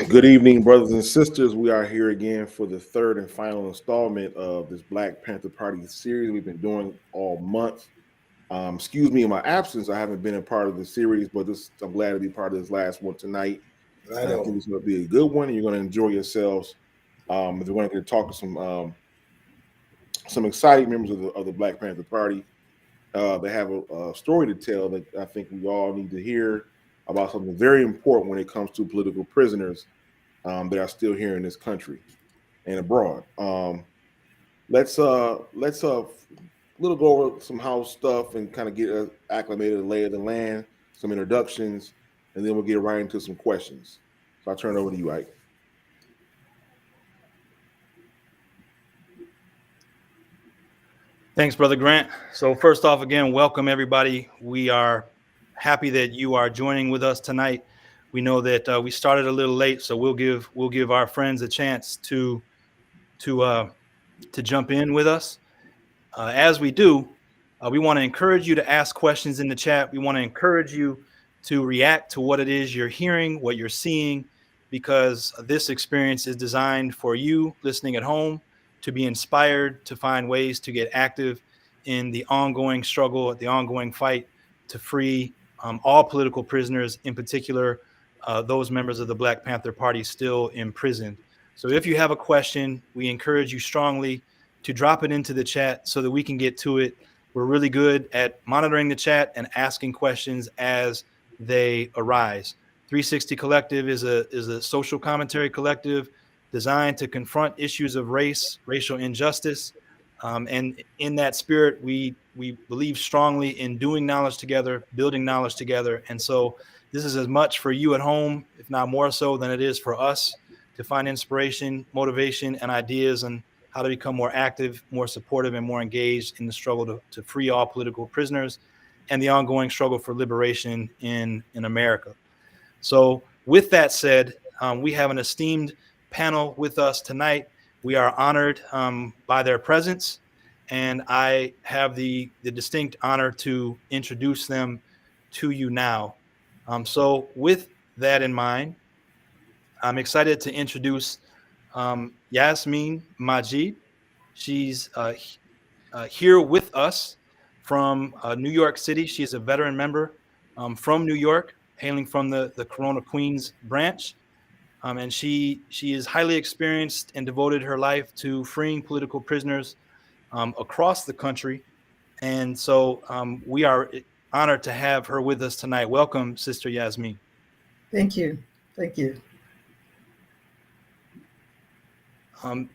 Good evening, brothers and sisters. We are here again for the third and final installment of this Black Panther Party series we've been doing all month. Excuse me in my absence. I haven't been a part of the series, but I'm glad to be part of this last one tonight. Right I on. think it's going to be a good one, and you're going to enjoy yourselves. If you're going to talk to some exciting members of the Black Panther Party, they have a story to tell that I think we all need to hear about something very important when it comes to political prisoners that are still here in this country and abroad. Let's little go over some house stuff and kind of get acclimated to the lay of the land, some introductions, and then we'll get right into some questions. So I'll turn it over to you, Ike. Thanks, Brother Grant. So first off, again, welcome everybody. We are happy that you are joining with us tonight. We know that we started a little late, so we'll give our friends a chance to jump in with us. As we do, we want to encourage you to ask questions in the chat. We want to encourage you to react to what it is you're hearing, what you're seeing, because this experience is designed for you listening at home to be inspired, to find ways to get active in the ongoing struggle, the ongoing fight to free all political prisoners, in particular, those members of the Black Panther Party still imprisoned. So if you have a question, we encourage you strongly to drop it into the chat so that we can get to it. We're really good at monitoring the chat and asking questions as they arise. 360 Collective is a social commentary collective designed to confront issues of race, racial injustice. And in that spirit, we believe strongly in doing knowledge together, building knowledge together. And so this is as much for you at home, if not more so, than it is for us to find inspiration, motivation, and ideas on how to become more active, more supportive, and more engaged in the struggle to free all political prisoners and the ongoing struggle for liberation in America. So with that said, we have an esteemed panel with us tonight. We are honored by their presence, and I have the distinct honor to introduce them to you now. So with that in mind, I'm excited to introduce Yasmeen Majid. She's here with us from New York City. She's a veteran member from New York, hailing from the Corona Queens branch. And she is highly experienced and devoted her life to freeing political prisoners across the country. And so we are honored to have her with us tonight. Welcome, Sister Yasmeen. Thank you. Thank you.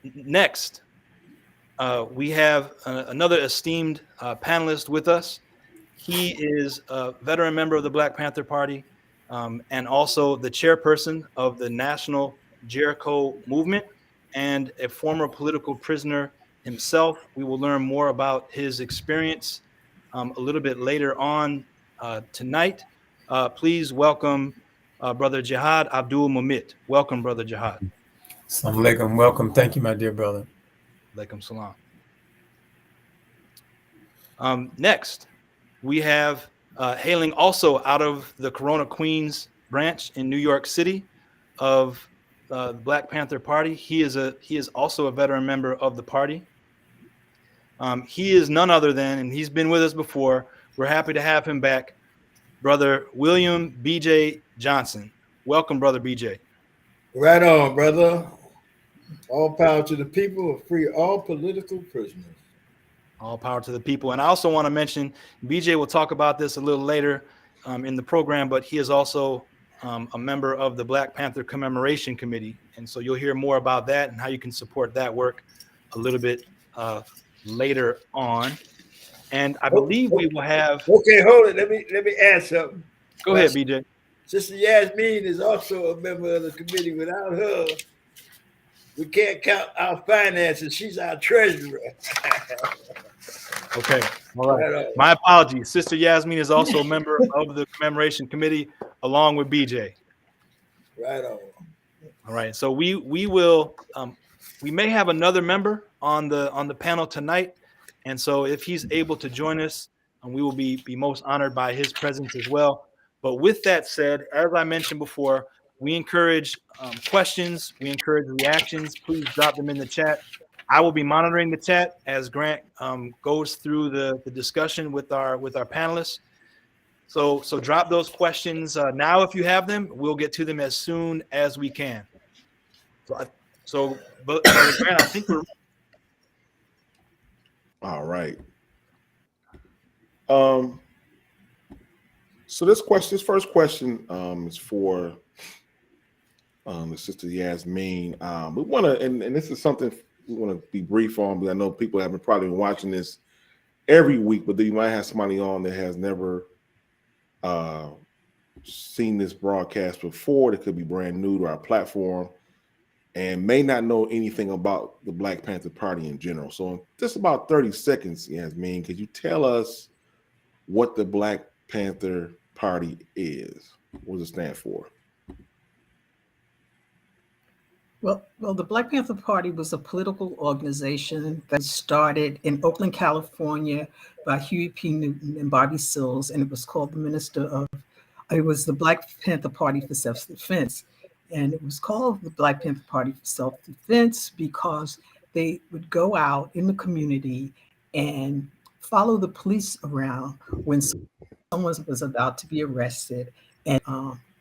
Next, we have another esteemed panelist with us. He is a veteran member of the Black Panther Party and also the chairperson of the National Jericho movement and a former political prisoner himself. We will learn more about his experience a little bit later on tonight. Please welcome Brother Jihad Abdulmumit. Welcome, Brother Jihad. Assalamu alaikum. Welcome. Thank you, my dear brother. Alaikum salam. Next, we have hailing also out of the Corona Queens branch in New York City of the Black Panther Party. He is also a veteran member of the party. He is none other than, and he's been with us before, we're happy to have him back, Brother William B.J. Johnson. Welcome, Brother B.J. Right on, brother. All power to the people, free all political prisoners. All power to the people. And I also want to mention, BJ will talk about this a little later in the program, but he is also a member of the Black Panther Commemoration Committee. And so you'll hear more about that and how you can support that work a little bit later on. And I believe we will have... Okay, hold it. Let me add something. Go ahead, BJ. Sister Yasmeen is also a member of the committee. Without her, we can't count our finances. She's our treasurer. Okay. All right. My apologies. Sister Yasmeen is also a member of the commemoration committee along with BJ. Right on. All right. So we will we may have another member on the panel tonight. And so if he's able to join us, we will be most honored by his presence as well. But with that said, as I mentioned before, we encourage questions. We encourage reactions. Please drop them in the chat. I will be monitoring the chat as Grant goes through the discussion with our panelists. So drop those questions now if you have them. We'll get to them as soon as we can. But Grant, I think we're all right. So this first question is for the sister Yasmeen. We want to, and this is something we want to be brief on, because I know people have been probably watching this every week, but you might have somebody on that has never seen this broadcast before, that could be brand new to our platform and may not know anything about the Black Panther Party in general. So in just about 30 seconds, Yasmeen, could you tell us what the Black Panther Party is? What does it stand for? Well, the Black Panther Party was a political organization that started in Oakland, California by Huey P. Newton and Bobby Sills, and it was called it was the Black Panther Party for Self-Defense. And it was called the Black Panther Party for Self-Defense because they would go out in the community and follow the police around when someone was about to be arrested and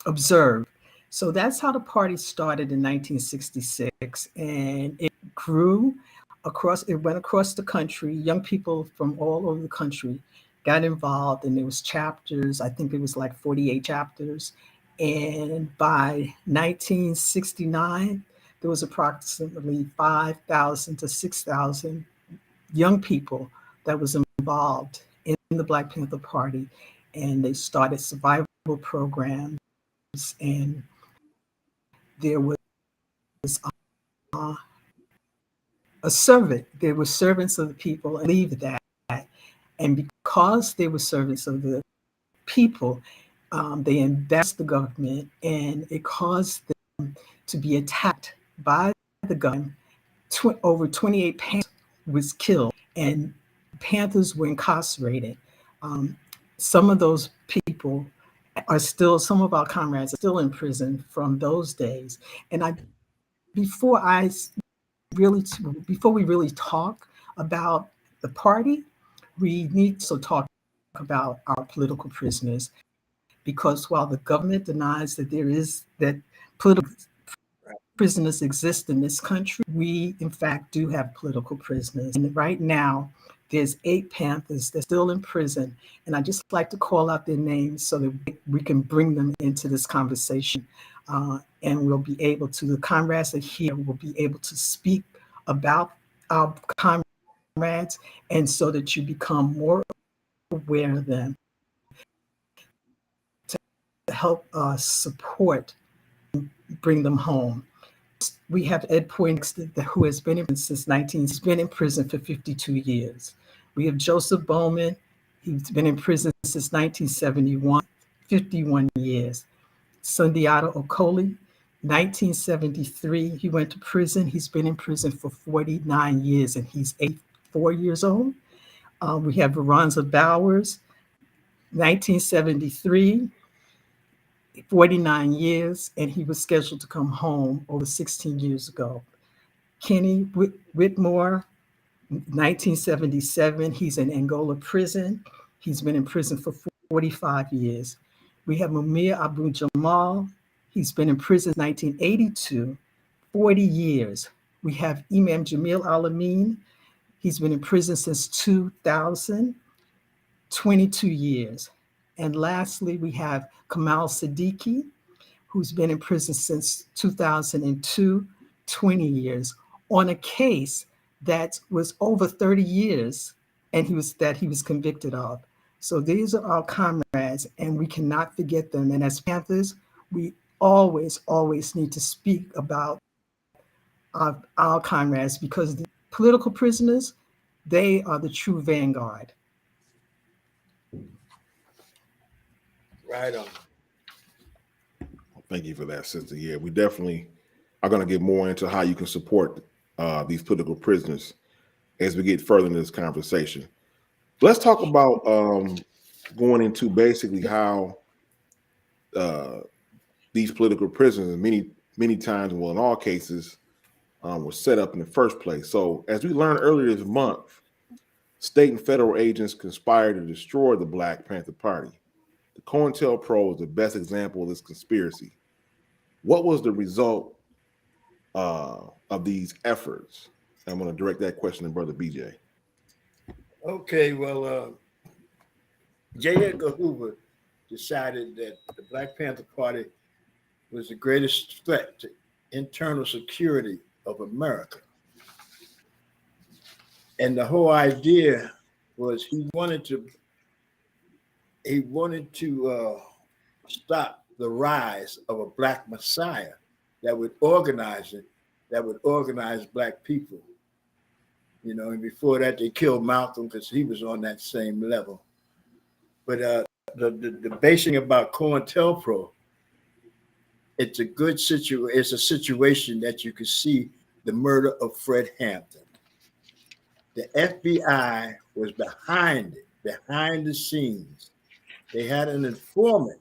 observe. So that's how the party started in 1966, and it grew it went across the country. Young people from all over the country got involved, and there was chapters. I think it was like 48 chapters. And by 1969, there was approximately 5,000 to 6,000 young people that was involved in the Black Panther Party. And they started survival programs, and there was a servant. There were servants of the people, and believe that. And because they were servants of the people, they embarrassed the government, and it caused them to be attacked by the government. Over 28 Panthers was killed, and Panthers were incarcerated. Some of those people some of our comrades are still in prison from those days. And before we really talk about the party, we need to talk about our political prisoners, because while the government denies that political prisoners exist in this country, we in fact do have political prisoners. And right now, there's 8 Panthers that's still in prison. And I just like to call out their names so that we can bring them into this conversation. And we'll be able to, the comrades that are here will be able to speak about our comrades, and so that you become more aware of them, to help support, bring them home. We have Ed Poindexter, who has been in prison since he's been in prison for 52 years. We have Joseph Bowman. He's been in prison since 1971, 51 years. Sundiata Okoli, 1973, he went to prison. He's been in prison for 49 years, and he's 84 years old. We have Veronza Bowers, 1973, 49 years, and he was scheduled to come home over 16 years ago. Kenny Whitmore, 1977, he's in Angola prison. He's been in prison for 45 years. We have Mumia Abu Jamal. He's been in prison since 1982, 40 years. We have Imam Jamil Al-Amin. He's been in prison since 2000, 22 years. And lastly, we have Kamal Siddiqui, who's been in prison since 2002, 20 years, on a case that was over 30 years and he was convicted of. So these are our comrades, and we cannot forget them. And as Panthers, we always need to speak about our comrades, because the political prisoners, they are the true vanguard. Right on. Thank you for that, sister. Yeah, we definitely are going to get more into how you can support these political prisoners as we get further into this conversation. Let's talk about going into basically how these political prisoners, many times, well, in all cases, were set up in the first place. So, as we learned earlier this month, state and federal agents conspired to destroy the Black Panther Party. The COINTELPRO is the best example of this conspiracy. What was the result of these efforts? I'm going to direct that question to Brother BJ. Okay, well, J. Edgar Hoover decided that the Black Panther Party was the greatest threat to internal security of America. And the whole idea was he wanted to stop the rise of a Black Messiah that would organize Black people. You know, and before that, they killed Malcolm because he was on that same level. But the basing about COINTELPRO, it's a good situation. It's a situation that you can see the murder of Fred Hampton. The FBI was behind it, behind the scenes. They had an informant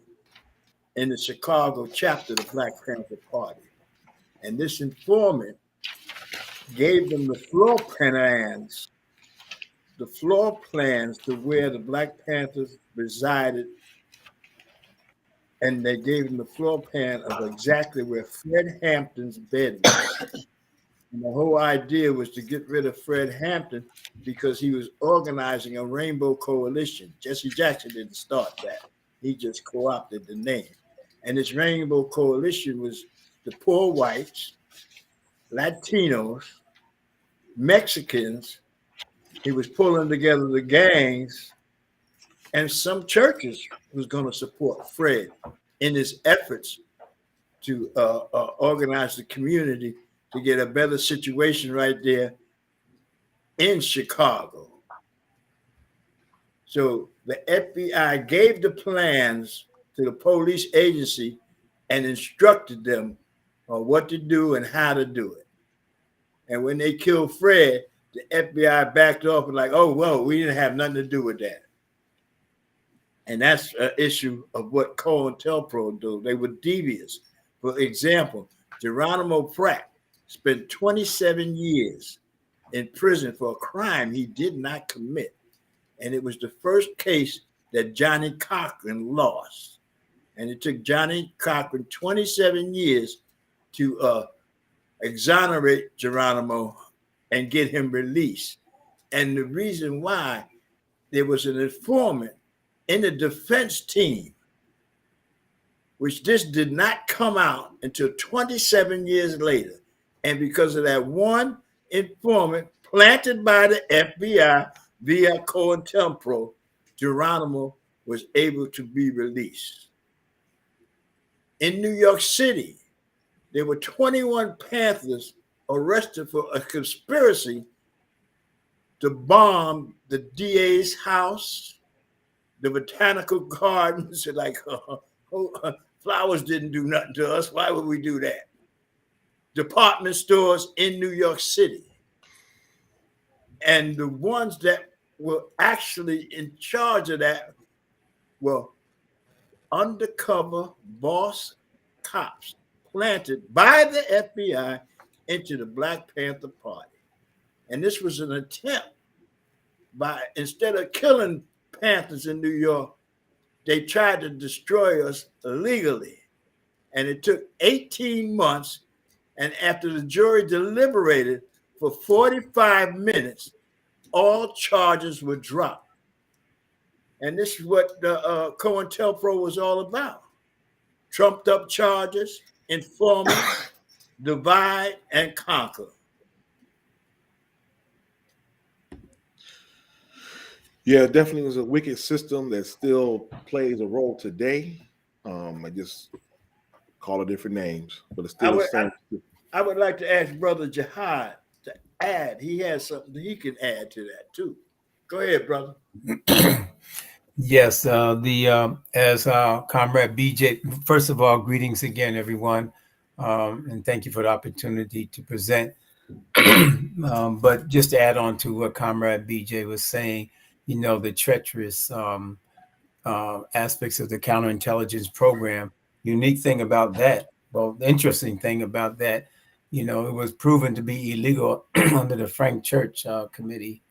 in the Chicago chapter of the Black Panther Party. And this informant gave them the floor plans to where the Black Panthers resided. And they gave them the floor plan of exactly where Fred Hampton's bed was. And the whole idea was to get rid of Fred Hampton because he was organizing a rainbow coalition. Jesse Jackson didn't start that. He just co-opted the name. And this rainbow coalition was the poor whites, Latinos, Mexicans. He was pulling together the gangs, and some churches was going to support Fred in his efforts to organize the community to get a better situation right there in Chicago. So the FBI gave the plans to the police agency and instructed them on what to do and how to do it. And when they killed Fred, the FBI backed off and like, oh, well, we didn't have nothing to do with that. And that's an issue of what COINTELPRO do. They were devious. For example, Geronimo Pratt spent 27 years in prison for a crime he did not commit. And it was the first case that Johnny Cochran lost. And it took Johnny Cochran 27 years to exonerate Geronimo and get him released. And the reason why, there was an informant in the defense team, which this did not come out until 27 years later. And because of that one informant planted by the FBI via COINTELPRO, Geronimo was able to be released. In New York City, there were 21 Panthers arrested for a conspiracy to bomb the DA's house, the botanical gardens. Like, flowers didn't do nothing to us. Why would we do that? Department stores in New York City. And the ones that were actually in charge of that were undercover boss cops planted by the FBI into the Black Panther Party. And this was an attempt by, instead of killing Panthers in New York, they tried to destroy us illegally. And it took 18 months. And after the jury deliberated for 45 minutes, all charges were dropped. And this is what the COINTELPRO was all about. Trumped up charges, informing, divide, and conquer. Yeah, it definitely was a wicked system that still plays a role today. I just call it different names, but it's still the same. I would like to ask Brother Jihad to add. He has something he can add to that too. Go ahead, brother. Yes, as Comrade BJ, first of all, greetings again, everyone, and thank you for the opportunity to present. But just to add on to what Comrade BJ was saying, you know, the treacherous aspects of the counterintelligence program unique thing about that, well, the interesting thing about that, it was proven to be illegal under the Frank Church Committee.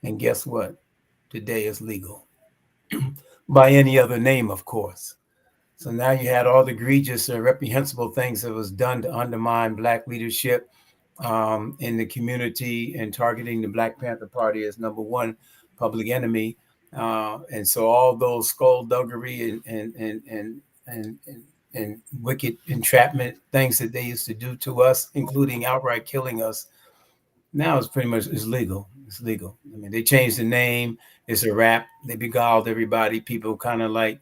And guess what? Today is legal by any other name, of course. So now you had all the egregious or reprehensible things that was done to undermine Black leadership in the community and targeting the Black Panther Party as number one public enemy. And so all those skullduggery and wicked entrapment things that they used to do to us, including outright killing us, now it's pretty much it's legal. It's legal. I mean, they changed the name. It's a wrap. They beguiled everybody. People kind of like,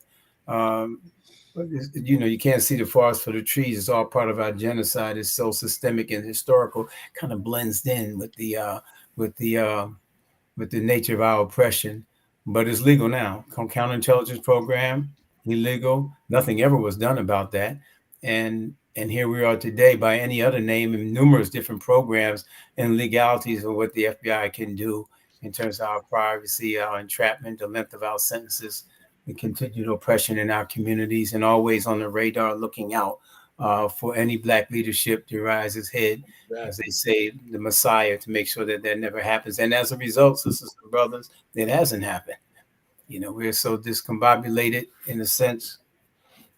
you can't see the forest for the trees. It's all part of our genocide. It's so systemic and historical. Kind of blends in with the nature of our oppression. But it's legal now. Counterintelligence program, illegal. Nothing ever was done about that. And here we are today by any other name in numerous different programs and legalities of what the FBI can do in terms of our privacy, our entrapment, the length of our sentences, the continued oppression in our communities, and always on the radar looking out for any Black leadership to rise its head, as they say, the Messiah, to make sure that that never happens. And as a result, sisters and brothers, it hasn't happened. We're so discombobulated in a sense.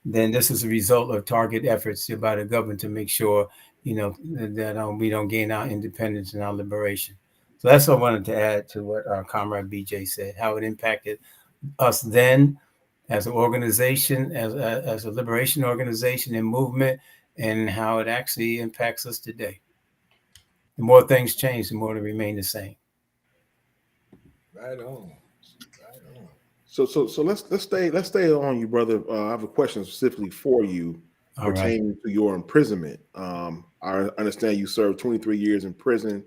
Then this is a result of target efforts by the government to make sure, that we don't gain our independence and our liberation. So that's what I wanted to add to what our comrade BJ said, how it impacted us then as an organization, as a liberation organization and movement, and how it actually impacts us today. The more things change, the more they remain the same. Right on. So let's stay on you, brother. I have a question specifically for you pertaining to your imprisonment. I understand you served 23 years in prison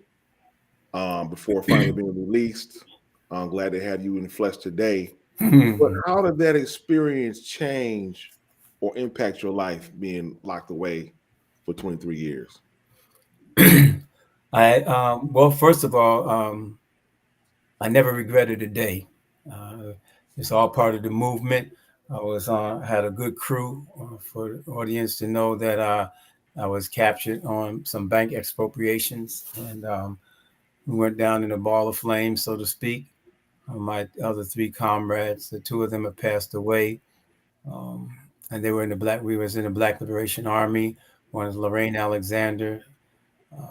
before finally being released. I'm glad to have you in the flesh today. But how did that experience change or impact your life being locked away for 23 years? Well, first of all, I never regretted a day. It's all part of the movement. I had a good crew for the audience to know that I was captured on some bank expropriations, and we went down in a ball of flames, so to speak. My other three comrades, the two of them have passed away, and they were we was in the Black Liberation Army. One is Lorraine Alexander.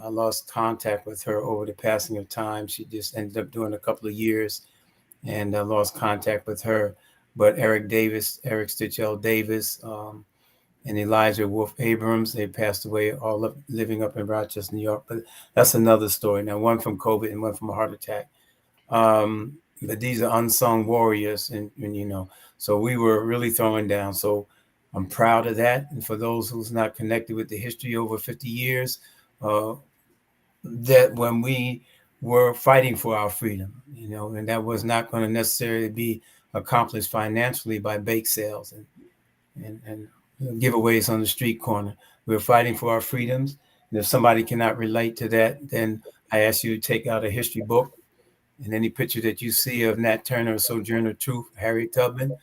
I lost contact with her over the passing of time. She just ended up doing a couple of years, and I lost contact with her. But Eric Stitchell Davis, and Elijah Wolf Abrams, they passed away, all up living up in Rochester, New York. But that's another story. Now, one from COVID and one from a heart attack. But these are unsung warriors, and so we were really throwing down. So I'm proud of that. And for those who's not connected with the history over 50 years, that when we were fighting for our freedom, and that was not going to necessarily be accomplished financially by bake sales and giveaways on the street corner. We were fighting for our freedoms. And if somebody cannot relate to that, then I ask you to take out a history book, and any picture that you see of Nat Turner, Sojourner Truth, Harriet Tubman,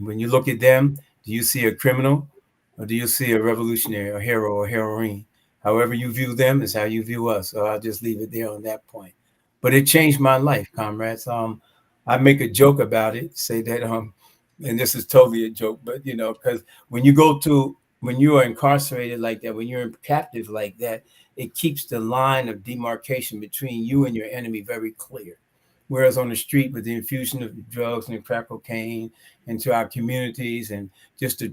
when you look at them, do you see a criminal or do you see a revolutionary, a hero or heroine? However you view them is how you view us. So I'll just leave it there on that point. But it changed my life, comrades. I make a joke about it, say that, and this is totally a joke, but because when you are incarcerated like that, when you're captive like that, it keeps the line of demarcation between you and your enemy very clear. Whereas on the street, with the infusion of drugs and crack cocaine into our communities, and just the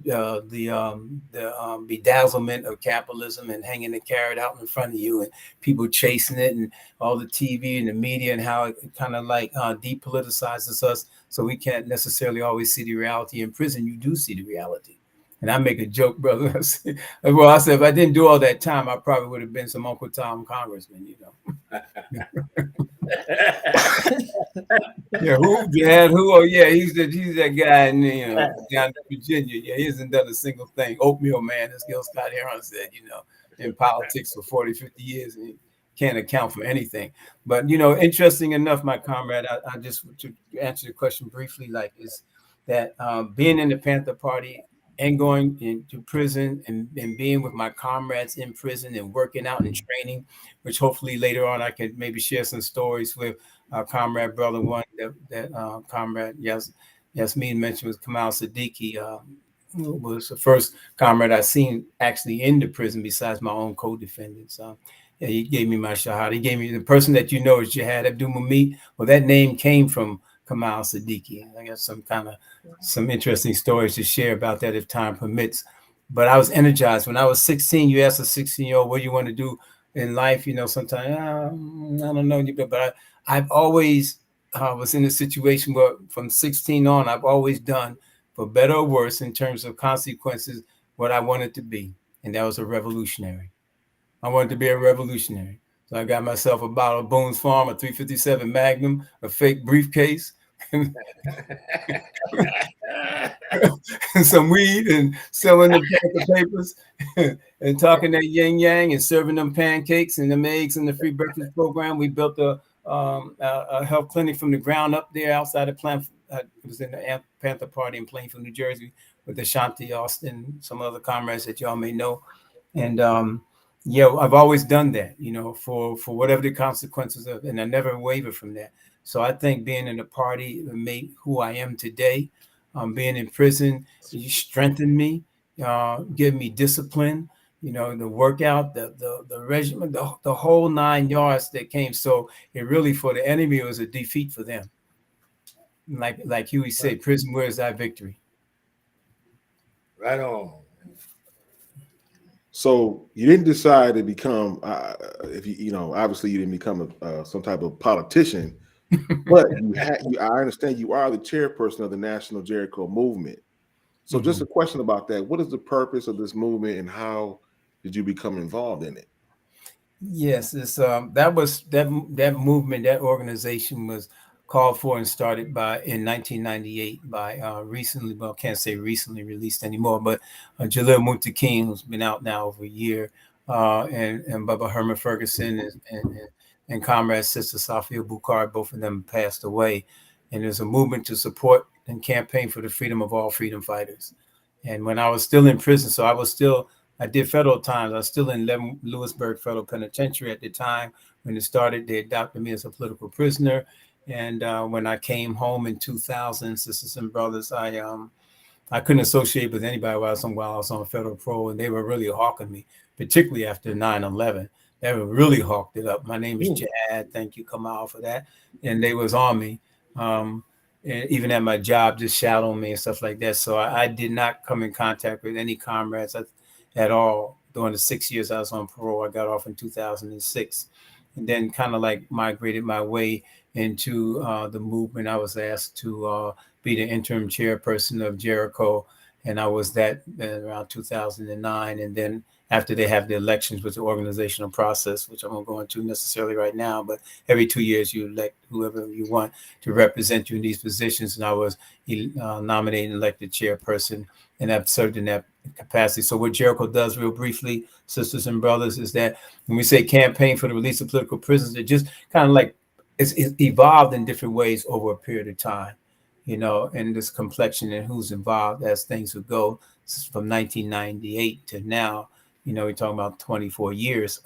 bedazzlement of capitalism and hanging the carrot out in front of you, and people chasing it, and all the TV and the media, and how it kind of like depoliticizes us, so we can't necessarily always see the reality. In prison, you do see the reality. And I make a joke, brother. I said, if I didn't do all that time, I probably would have been some Uncle Tom congressman, Yeah, who? Dad? Who? Oh, yeah, he's that guy in down in Virginia. Yeah, he hasn't done a single thing. Oatmeal man, as Gil Scott Heron said, in politics for 40, 50 years, and he can't account for anything. But interesting enough, my comrade, I just to answer the question briefly, is that being in the Panther Party and going into prison and being with my comrades in prison and working out and training, which hopefully later on I can maybe share some stories with our comrade brother one that comrade Yasmeen mentioned was Kamal Siddiqui, who was the first comrade I seen actually in the prison besides my own co-defendants. Yeah, he gave me my shahada. He gave me the person that you know is Jihad Abdulmumit. Well, that name came from Kamal Siddiqui. I got some interesting stories to share about that if time permits. But I was energized when I was 16. You ask a 16-year-old what do you want to do in life, you know, sometimes I don't know, but I've always was in a situation where from 16 on, I've always done, for better or worse, in terms of consequences, what I wanted to be, and that was a revolutionary. I wanted to be a revolutionary. So I got myself a bottle of Boone's Farm, a 357 Magnum, a fake briefcase, and some weed, and selling the papers, and talking that yin yang, and serving them pancakes and them eggs in the free breakfast program. We built a health clinic from the ground up there outside of it was in the Panther Party in Plainfield, New Jersey, with Ashanti Austin, some other comrades that y'all may know, and yeah, I've always done that, you know, for whatever the consequences of, and I never waver from that. So I think being in the party made who I am today. Being in prison, you strengthened me, give me discipline, you know, the workout, the regimen, the whole 9 yards that came. So it really, for the enemy, it was a defeat for them. Like Huey said, prison, where is thy victory? Right on. So you didn't decide to become, if you know, obviously you didn't become some type of politician, but I understand you are the chairperson of the National Jericho Movement. So just a question about that: what is the purpose of this movement, and how did you become involved in it? Yes, it's that movement, that organization was called for and started in 1998 by recently, well, can't say recently released anymore, but Jalil Muntaqim, who's been out now over a year, and Bubba Herman Ferguson and comrade Sister Safia Bukhari, both of them passed away. And there's a movement to support and campaign for the freedom of all freedom fighters. And when I was still in prison, I did federal times. I was still in Lewisburg Federal Penitentiary at the time. When it started, they adopted me as a political prisoner. And when I came home in 2000, sisters and brothers, I couldn't associate with anybody while I was on federal parole, and they were really hawking me, particularly after 9/11. They were really hawked it up. My name is Jihad. Thank you, Kamal, for that. And they was on me. And even at my job, just shadowing me and stuff like that. So I did not come in contact with any comrades at all during the 6 years I was on parole. I got off in 2006, and then kind of like migrated my way into the movement. I was asked to be the interim chairperson of Jericho, and I was that around 2009. And then after they have the elections with the organizational process, which I won't go into necessarily right now, but every 2 years you elect whoever you want to represent you in these positions. And I was nominated and elected chairperson, and I've served in that capacity. So what Jericho does, real briefly, sisters and brothers, is that when we say campaign for the release of political prisoners, it just kind of like it's evolved in different ways over a period of time, you know, and this complexion and who's involved as things would go from 1998 to now. You know, we're talking about 24 years.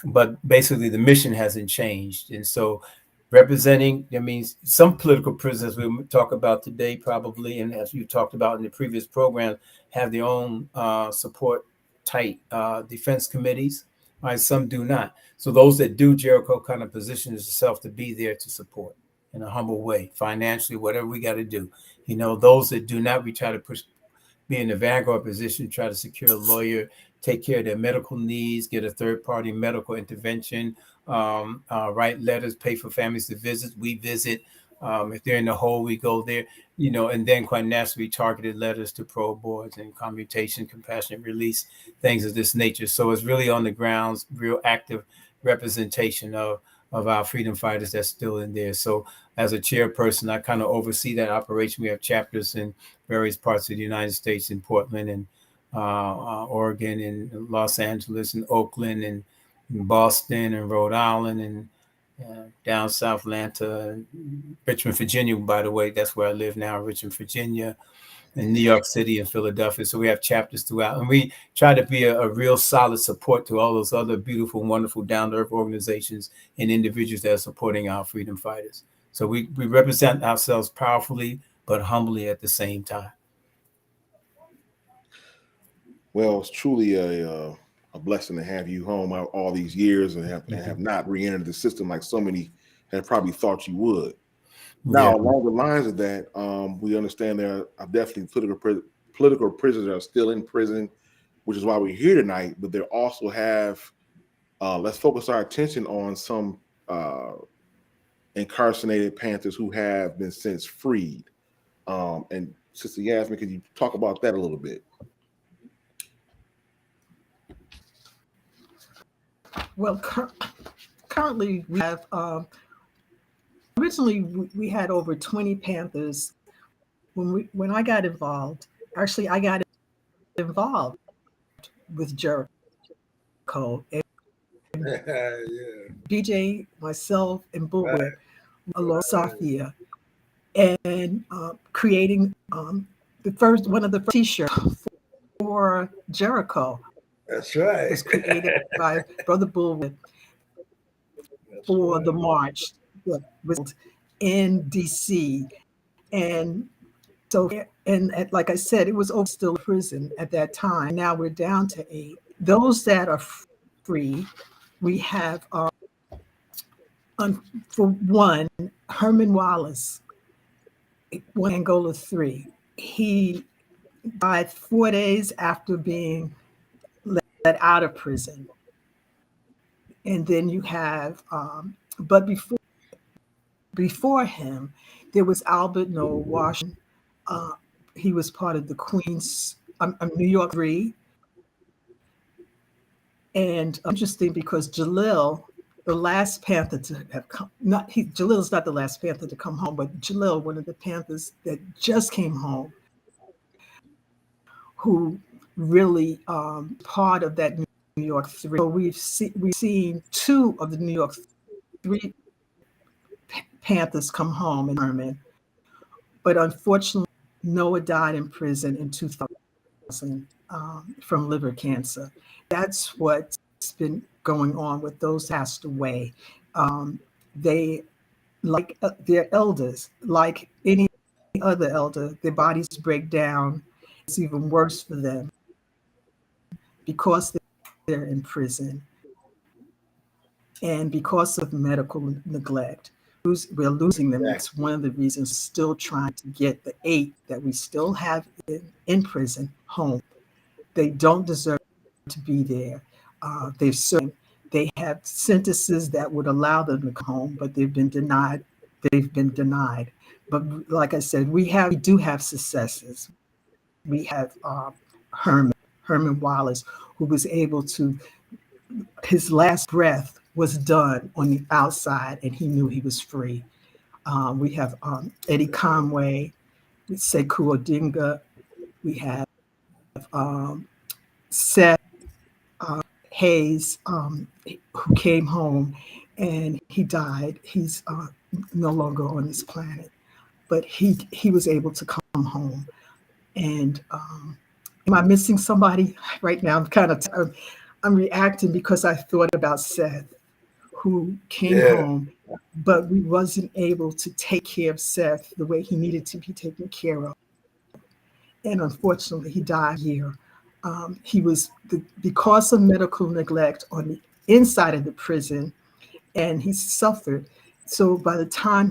But basically the mission hasn't changed. And so representing, I mean, some political prisoners we'll talk about today probably, and as you talked about in the previous program, have their own support tight defense committees. Right, some do not. So those that do, Jericho kind of positions itself to be there to support in a humble way, financially, whatever we got to do. You know, those that do not, we try to be in the vanguard position, try to secure a lawyer, take care of their medical needs, get a third-party medical intervention, write letters, pay for families to visit. We visit. If they're in the hole, we go there, you know, and then quite naturally targeted letters to parole boards and commutation, compassionate release, things of this nature. So it's really on the grounds, real active representation of our freedom fighters that's still in there. So as a chairperson, I kind of oversee that operation. We have chapters in various parts of the United States, in Portland and Oregon and Los Angeles and Oakland and Boston and Rhode Island and down South Atlanta, Richmond, Virginia, by the way, that's where I live now, Richmond, Virginia, in New York City and Philadelphia. So we have chapters throughout, and we try to be a real solid support to all those other beautiful, wonderful, down-to-earth organizations and individuals that are supporting our freedom fighters. So we represent ourselves powerfully, but humbly at the same time. Well, it's truly a blessing to have you home all these years and have not re-entered the system like so many had probably thought you would. Now, along the lines of that, we understand there are definitely political prisoners that are still in prison, which is why we're here tonight. But there also have, let's focus our attention on some incarcerated Panthers who have been since freed. And Sister Yasmeen, could you talk about that a little bit? Well, currently we have, originally we had over 20 Panthers. When I got involved, actually I got involved with Jericho. And BJ, myself, and Bull along Sophia, and creating one of the first T-shirts for Jericho. That's right. It was created by Brother Bull for the march was in DC, and so like I said, it was still prison at that time. Now we're down to 8. Those that are free, we have for one, Herman Wallace, Angola 3. He died 4 days after being let out of prison. And then you have, but before him, there was Albert Noah Washington. He was part of the Queens, New York 3. And interesting because Jalil, the last Panther to have come, Jalil's not the last Panther to come home, but Jalil, one of the Panthers that just came home, who really part of that New York 3. So we've seen 2 of the New York 3 Panthers come home in Herman, but unfortunately, Noah died in prison in 2000 from liver cancer. That's what's been going on with those passed away. They, like their elders, like any other elder, their bodies break down. It's even worse for them because they're in prison and because of medical neglect. We're losing them. That's one of the reasons still trying to get the 8 that we still have in prison home. They don't deserve to be there. They have sentences that would allow them to come home, but they've been denied. But like I said, we do have successes. We have Herman Wallace, who was able to, his last breath was done on the outside and he knew he was free. We have Eddie Conway, Sekou Odinga. We have Seth Hayes, who came home and he died. He's no longer on this planet, but he was able to come home. And am I missing somebody right now? I'm reacting because I thought about Seth, who came home, but we wasn't able to take care of Seth the way he needed to be taken care of. And unfortunately, he died here. He was, because of medical neglect on the inside of the prison, and he suffered. So by the time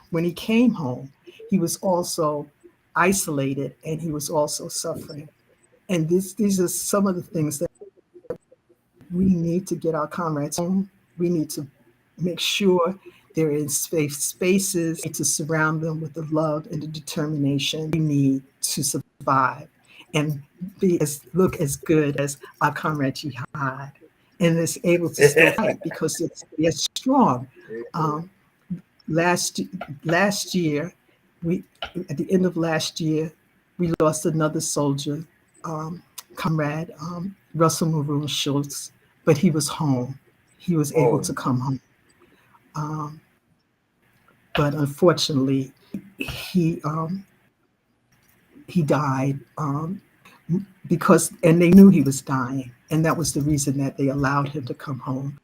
when he came home, he was also isolated and he was also suffering. And these are some of the things that we need to get our comrades home. We need to make sure they're in safe spaces, to surround them with the love and the determination we need to survive and look as good as our comrade Jihad, and is able to still fight because they're strong. Last year, at the end of last year, we lost another soldier, comrade Russell Maroon Schultz, but he was home. He was able to come home. But unfortunately, he he died because, and they knew he was dying, and that was the reason that they allowed him to come home.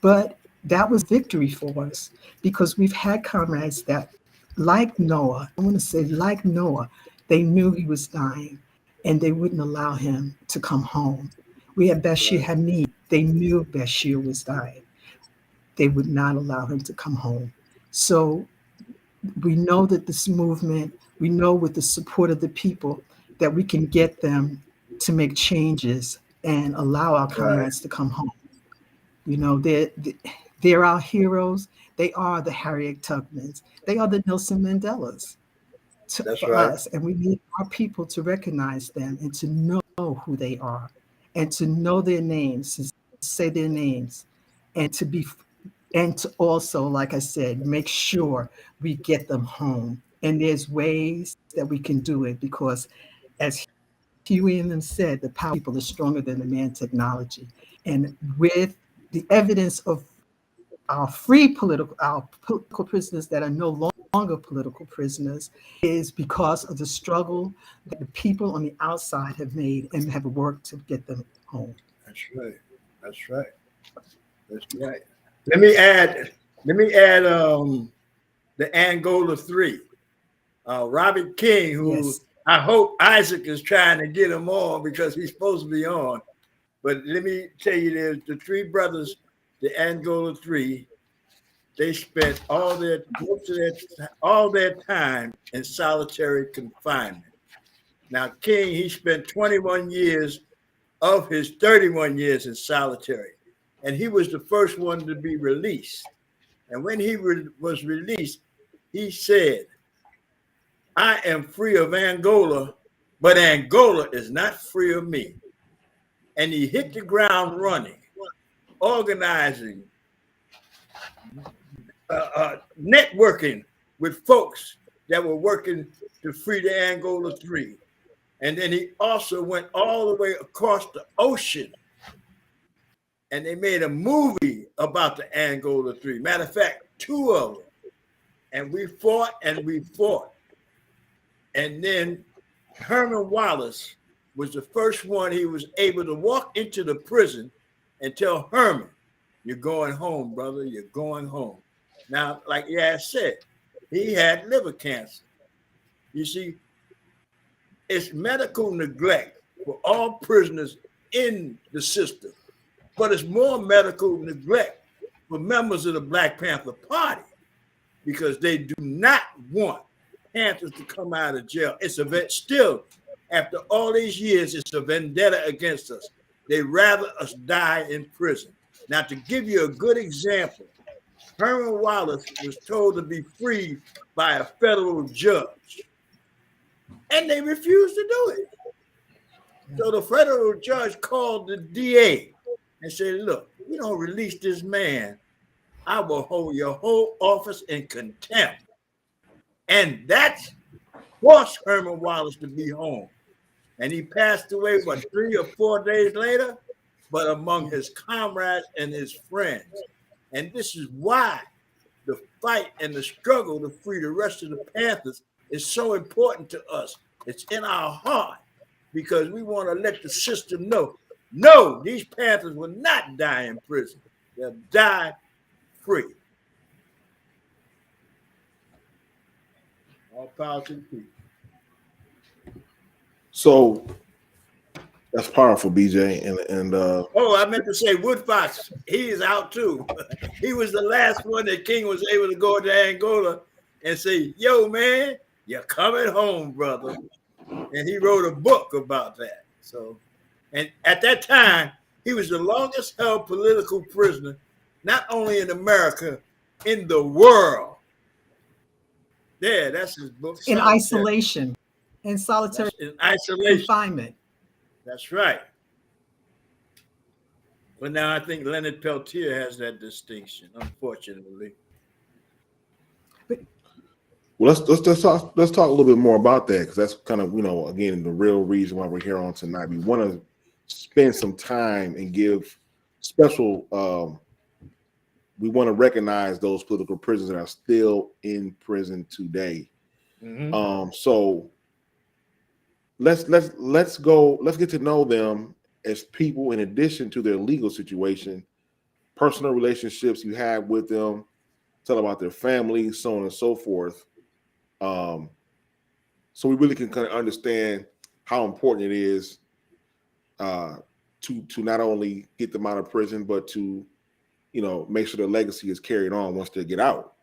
But that was victory for us, because we've had comrades that, like Noah, I want to say like Noah, they knew he was dying and they wouldn't allow him to come home. We had Bashir Hamid. They knew Bashir was dying. They would not allow him to come home. So we know that this movement, we know with the support of the people that we can get them to make changes and allow our comrades to come home. You know, they're our heroes. They are the Harriet Tubmans. They are the Nelson Mandelas for us. And we need our people to recognize them and to know who they are and to know their names, to say their names, and to also, like I said, make sure we get them home. And there's ways that we can do it, because as Huey and them said, the power of people is stronger than the man technology. And with the evidence of our political prisoners that are no longer political prisoners is because of the struggle that the people on the outside have made and have worked to get them home. That's right. That's right. That's right. Let me add the Angola 3. Robert King, who yes. I hope Isaac is trying to get him on because he's supposed to be on. But let me tell you, there's the three brothers, the Angola 3. They spent all their time in solitary confinement. Now, King, he spent 21 years of his 31 years in solitary, and he was the first one to be released. And when he was released, he said, "I am free of Angola, but Angola is not free of me." And he hit the ground running, organizing, networking with folks that were working to free the Angola 3. And then he also went all the way across the ocean, and they made a movie about the Angola 3. Matter of fact, 2 of them. And we fought and we fought. And then Herman Wallace was the first one. He was able to walk into the prison and tell Herman, "You're going home, brother. You're going home." Now, like Yas said, he had liver cancer. You see, it's medical neglect for all prisoners in the system, but it's more medical neglect for members of the Black Panther Party, because they do not want Panthers to come out of jail. It's still, after all these years, it's a vendetta against us. They rather us die in prison. Now, to give you a good example, Herman Wallace was told to be freed by a federal judge, and they refused to do it. So the federal judge called the DA and said, "Look, you don't release this man, I will hold your whole office in contempt." And that's forced Herman Wallace to be home. And he passed away, 3 or 4 days later, but among his comrades and his friends. And this is why the fight and the struggle to free the rest of the Panthers is so important to us. It's in our heart, because we want to let the system know, no, these Panthers will not die in prison. They'll die free. All power to the people. So that's powerful, BJ. And I meant to say Woodfox, he is out too. He was the last one that King was able to go to Angola and say, "Yo, man, you're coming home, brother." And he wrote a book about that. So, and at that time, he was the longest held political prisoner, not only in America, in the world. Yeah, that's his book. In isolation, in solitary confinement. That's right. But now I think Leonard Peltier has that distinction, unfortunately. Well, let's talk a little bit more about that, because that's kind of, again, the real reason why we're here on tonight. We want to spend some time and give special. We want to recognize those political prisoners that are still in prison today. So let's get to know them as people in addition to their legal situation, personal relationships you have with them, tell about their families, so on and so forth. So we really can kind of understand how important it is to not only get them out of prison, but to make sure their legacy is carried on once they get out.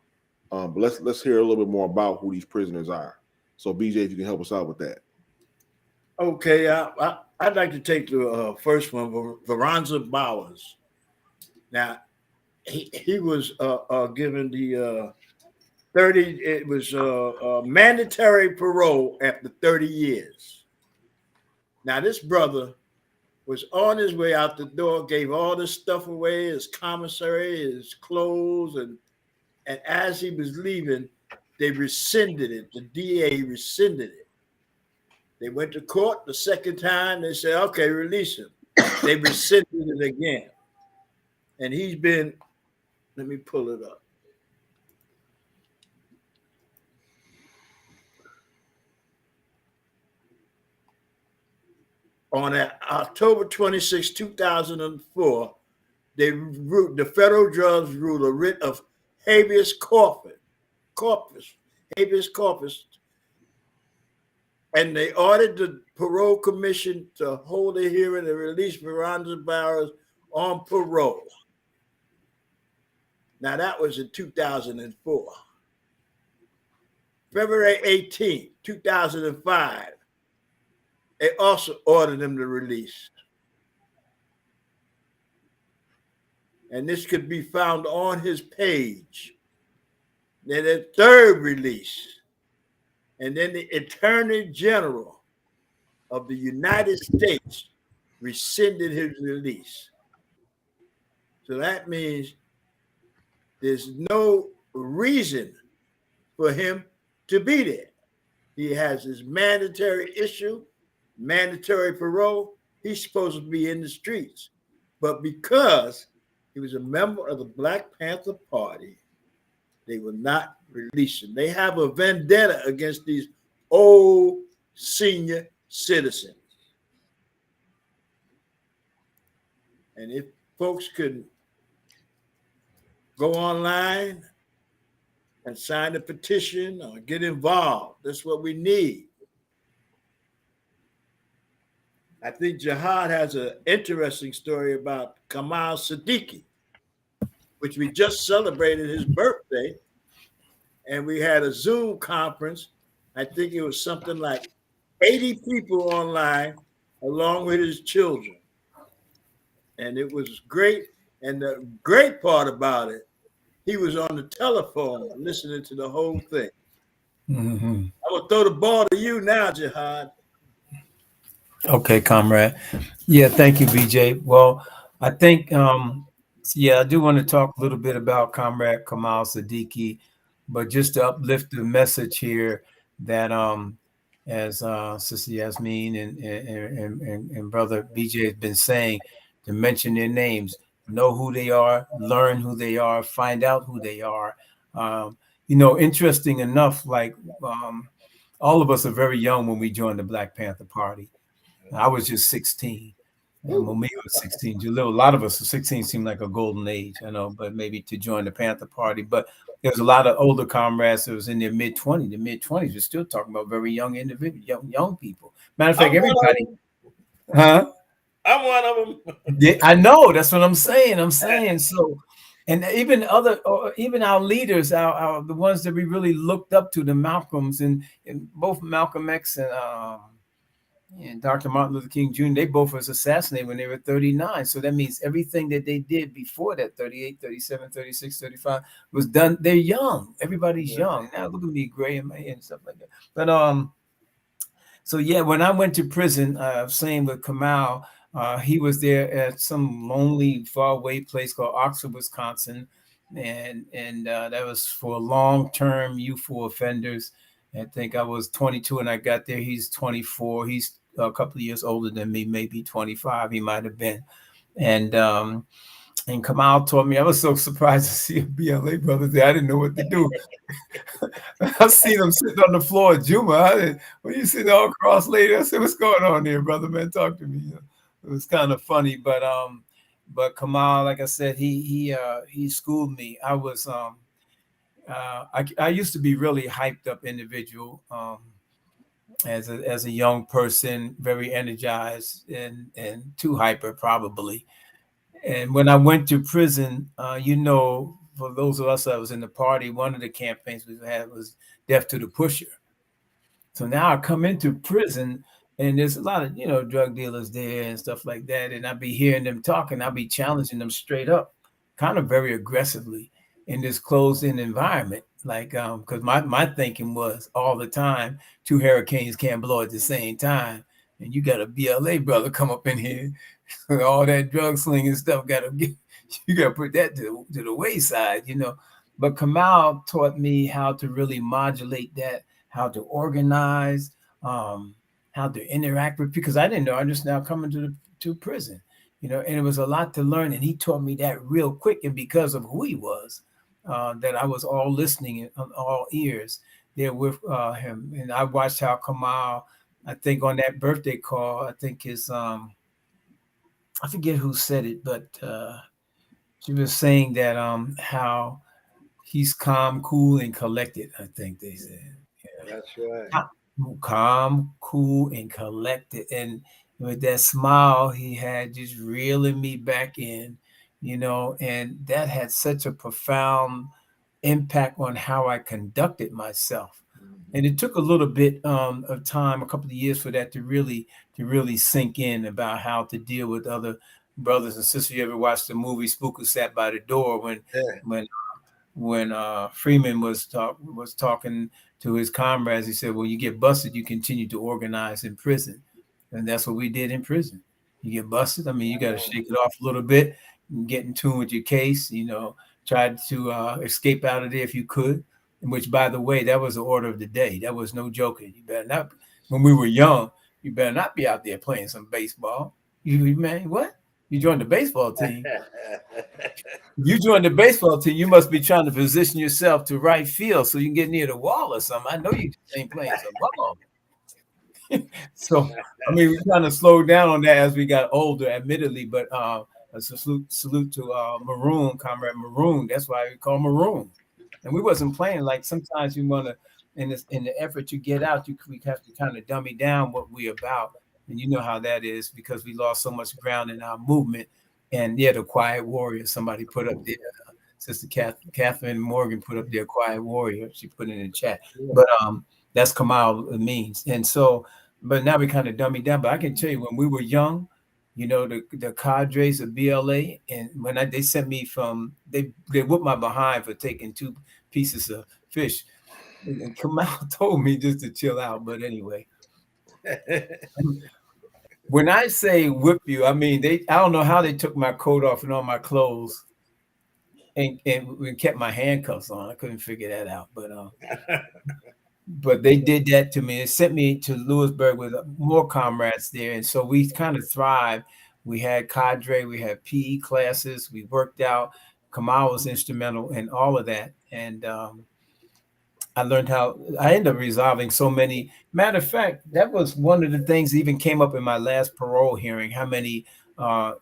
But let's hear a little bit more about who these prisoners are. So BJ, if you can help us out with that. Okay, I'd like to take the first one, Veronza Bowers. Now, he was given the 30. It was mandatory parole after 30 years. Now, this brother was on his way out the door, gave all this stuff away, his commissary, his clothes, and as he was leaving, they rescinded it. The DA rescinded it. They went to court the second time. They said, okay, release him. They rescinded it again. And he's been, let me pull it up. On October 26, 2004, the federal judge ruled a writ of habeas corpus, and they ordered the parole commission to hold a hearing and release Veronza Bowers on parole. Now, that was in 2004. February 18, 2005, they also ordered him to release. And this could be found on his page. Then the third release. And then the Attorney General of the United States rescinded his release. So that means there's no reason for him to be there. He has his mandatory issue, mandatory parole. He's supposed to be in the streets. But because he was a member of the Black Panther Party, they will not release him. They have a vendetta against these old senior citizens. And if folks could go online and sign a petition or get involved, that's what we need. I think Jihad has an interesting story about Kamal Siddiqui, which we just celebrated his birthday. And we had a Zoom conference. I think it was something like 80 people online, along with his children. And it was great. And the great part about it, he was on the telephone listening to the whole thing. I will throw the ball to you now, Jihad. Okay, comrade. Yeah, thank you, BJ. Well, I think, I do want to talk a little bit about Comrade Kamal Siddiqui, but just to uplift the message here that, as Sister Yasmeen and Brother BJ has been saying, to mention their names, know who they are, learn who they are, find out who they are. Interesting enough, like all of us are very young when we joined the Black Panther Party. I was just 16. And when we were 16, a lot of us, 16 seemed like a golden age, but maybe to join the Panther Party. But there was a lot of older comrades that was in their mid-20s. The mid-20s, we're still talking about very young individuals, young people. Matter of fact, everybody. Huh? I'm one of them. Yeah, I know. That's what I'm saying. So, and even our leaders, our the ones that we really looked up to, the Malcolms and both Malcolm X and Dr. Martin Luther King Jr., they both was assassinated when they were 39. So that means everything that they did before that, 38, 37, 36, 35, was done. They're young. Everybody's young. Now look at me, gray in my head and stuff like that. But so yeah, when I went to prison, same with Kamal, he was there at some lonely, faraway place called Oxford, Wisconsin. And that was for long-term youthful offenders. I think I was 22 and I got there. He's 24. He's a couple of years older than me, maybe 25. He might have been. And And Kamal taught me. I was so surprised to see a BLA brother there. I didn't know what to do. I seen him sitting on the floor at Juma. When you sitting all cross-legged, I said, "What's going on here, brother? Man, talk to me." It was kind of funny, but Kamal, like I said, he schooled me. I was I used to be really hyped up individual as a young person, very energized and too hyper probably. And when I went to prison, for those of us that was in the party, one of the campaigns we had was "Death to the Pusher." So now I come into prison, and there's a lot of drug dealers there and stuff like that, and I be hearing them talking. I be challenging them straight up, kind of very aggressively in this closed-in environment. Like, because my thinking was all the time, two hurricanes can't blow at the same time, and you got a BLA brother come up in here, all that drug slinging stuff you gotta put that to the wayside, But Kamal taught me how to really modulate that, how to organize, how to interact with, because I didn't know. I'm just now coming to prison, and it was a lot to learn. And he taught me that real quick. And because of who he was, that I was all listening and all ears there with him. And I watched how Kamal, I think on that birthday call, I think his, I forget who said it, but she was saying that how he's calm, cool, and collected. I think they said. That's right. Calm, cool, and collected. And with that smile he had, just reeling me back in, and that had such a profound impact on how I conducted myself. And it took a little bit of time, a couple of years, for that to really sink in, about how to deal with other brothers and sisters. You ever watched the movie Spook Who Sat by the Door, when Freeman was talking to his comrades? He said, "Well, you get busted, you continue to organize in prison," and that's what we did in prison. You get busted, I mean, you got to shake it off a little bit, and get in tune with your case. Try to escape out of there if you could. Which, by the way, that was the order of the day. That was no joking. You better not. When we were young, you better not be out there playing some baseball. Man, what? You joined the baseball team. You joined the baseball team, you must be trying to position yourself to right field so you can get near the wall or something. I know you ain't playing some ball. So, I mean, we kind of slowed down on that as we got older, admittedly, but a salute to Maroon, Comrade Maroon. That's why we call Maroon. And we wasn't playing like sometimes you want to, in the effort to get out, we have to kind of dummy down what we're about. And you know how that is, because we lost so much ground in our movement. And the Quiet Warrior, somebody put up there, Sister Catherine Morgan put up there, Quiet Warrior. She put it in the chat. But that's Kamal means. And so, but now we kind of dummy down. But I can tell you, when we were young, the cadres of BLA, and when they sent me they whooped my behind for taking 2 pieces of fish. And Kamal told me just to chill out. But anyway. When I say whip you, I mean, I don't know how they took my coat off and all my clothes and kept my handcuffs on. I couldn't figure that out. But they did that to me. It sent me to Lewisburg with more comrades there. And so we kind of thrived. We had cadre, we had PE classes, we worked out. Kamal was instrumental in all of that. And I learned how I ended up resolving so many. Matter of fact, that was one of the things that even came up in my last parole hearing, how many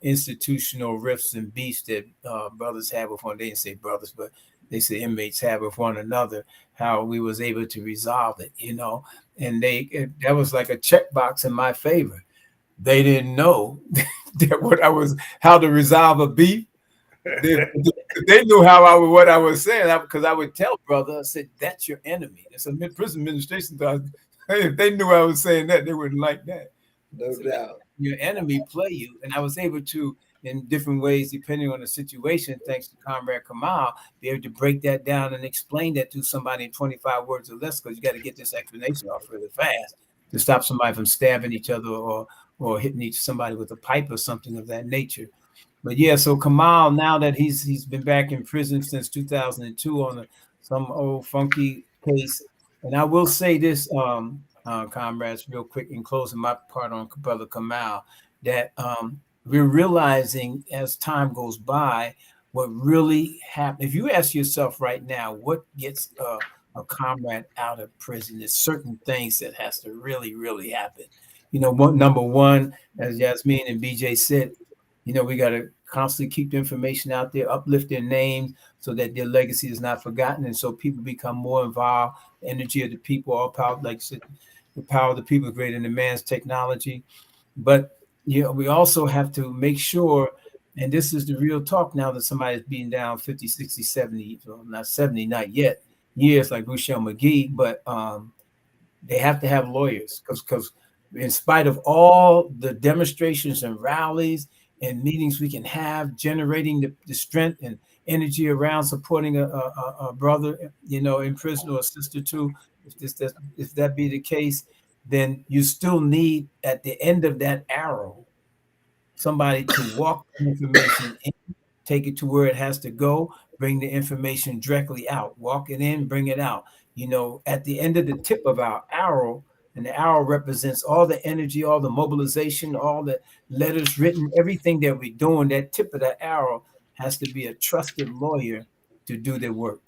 institutional rifts and beefs that brothers have with one. They didn't say brothers, but they say inmates have with one another, how we was able to resolve it, and that was like a checkbox in my favor. They didn't know that how to resolve a beef. They knew what I was saying, because I would tell brother, I said, that's your enemy. It's a prison administration. If they knew I was saying that, they wouldn't like that. No doubt. Your enemy play you. And I was able to, in different ways, depending on the situation, thanks to Comrade Kamal, be able to break that down and explain that to somebody in 25 words or less, because you got to get this explanation off really fast to stop somebody from stabbing each other or hitting somebody with a pipe or something of that nature. But yeah, so Kamal, now that he's been back in prison since 2002 on some old funky case, and I will say this, comrades, real quick in closing my part on Brother Kamal, that we're realizing as time goes by what really happened. If you ask yourself right now, what gets a comrade out of prison, there's certain things that has to really, really happen. Number one, as Yasmeen and BJ said, we got to constantly keep the information out there, uplift their names so that their legacy is not forgotten. And so people become more involved. The energy of the people, all power, like I said, the power of the people is greater than man's technology. But we also have to make sure, and this is the real talk now, that somebody's being down 50, 60, 70, well, not 70, not yet, years like Ruchell McGee, but they have to have lawyers because in spite of all the demonstrations and rallies and meetings we can have, generating the strength and energy around supporting a brother, in prison, or a sister too, if that be the case, then you still need at the end of that arrow somebody to walk the information in, take it to where it has to go, bring the information directly out, walk it in, bring it out. At the end of the tip of our arrow, and the arrow represents all the energy, all the mobilization, all the letters written, everything that we're doing, that tip of the arrow has to be a trusted lawyer to do their work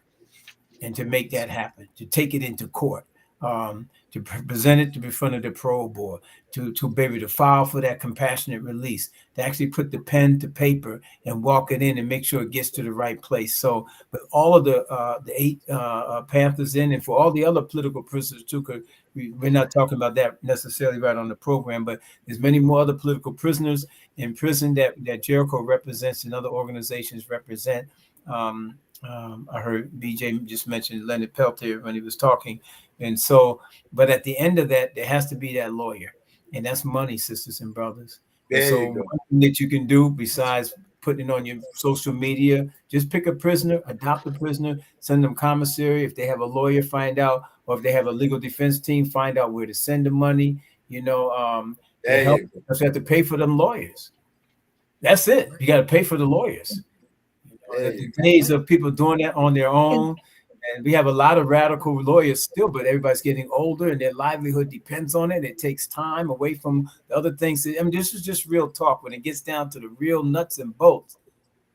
and to make that happen, to take it into court, to present it to be in front of the parole board, to be able to file for that compassionate release, to actually put the pen to paper and walk it in and make sure it gets to the right place. So, with all of the 8 Panthers in, and for all the other political prisoners too, because we're not talking about that necessarily right on the program, but there's many more other political prisoners in prison that Jericho represents and other organizations represent. I heard BJ just mentioned Leonard Peltier when he was talking. And so, but at the end of that, there has to be that lawyer. And that's money, sisters and brothers. And There so you go. one thing that you can do besides putting it on your social media, just pick a prisoner, adopt a prisoner, send them commissary. If they have a lawyer, find out, or if they have a legal defense team, find out where to send the money, to There help. you go. Because you have to pay for them lawyers. That's it. You got to pay for the lawyers. There The you days of people doing that on their own, and we have a lot of radical lawyers still, but everybody's getting older and their livelihood depends on it. It takes time away from the other things. I mean, this is just real talk. When it gets down to the real nuts and bolts,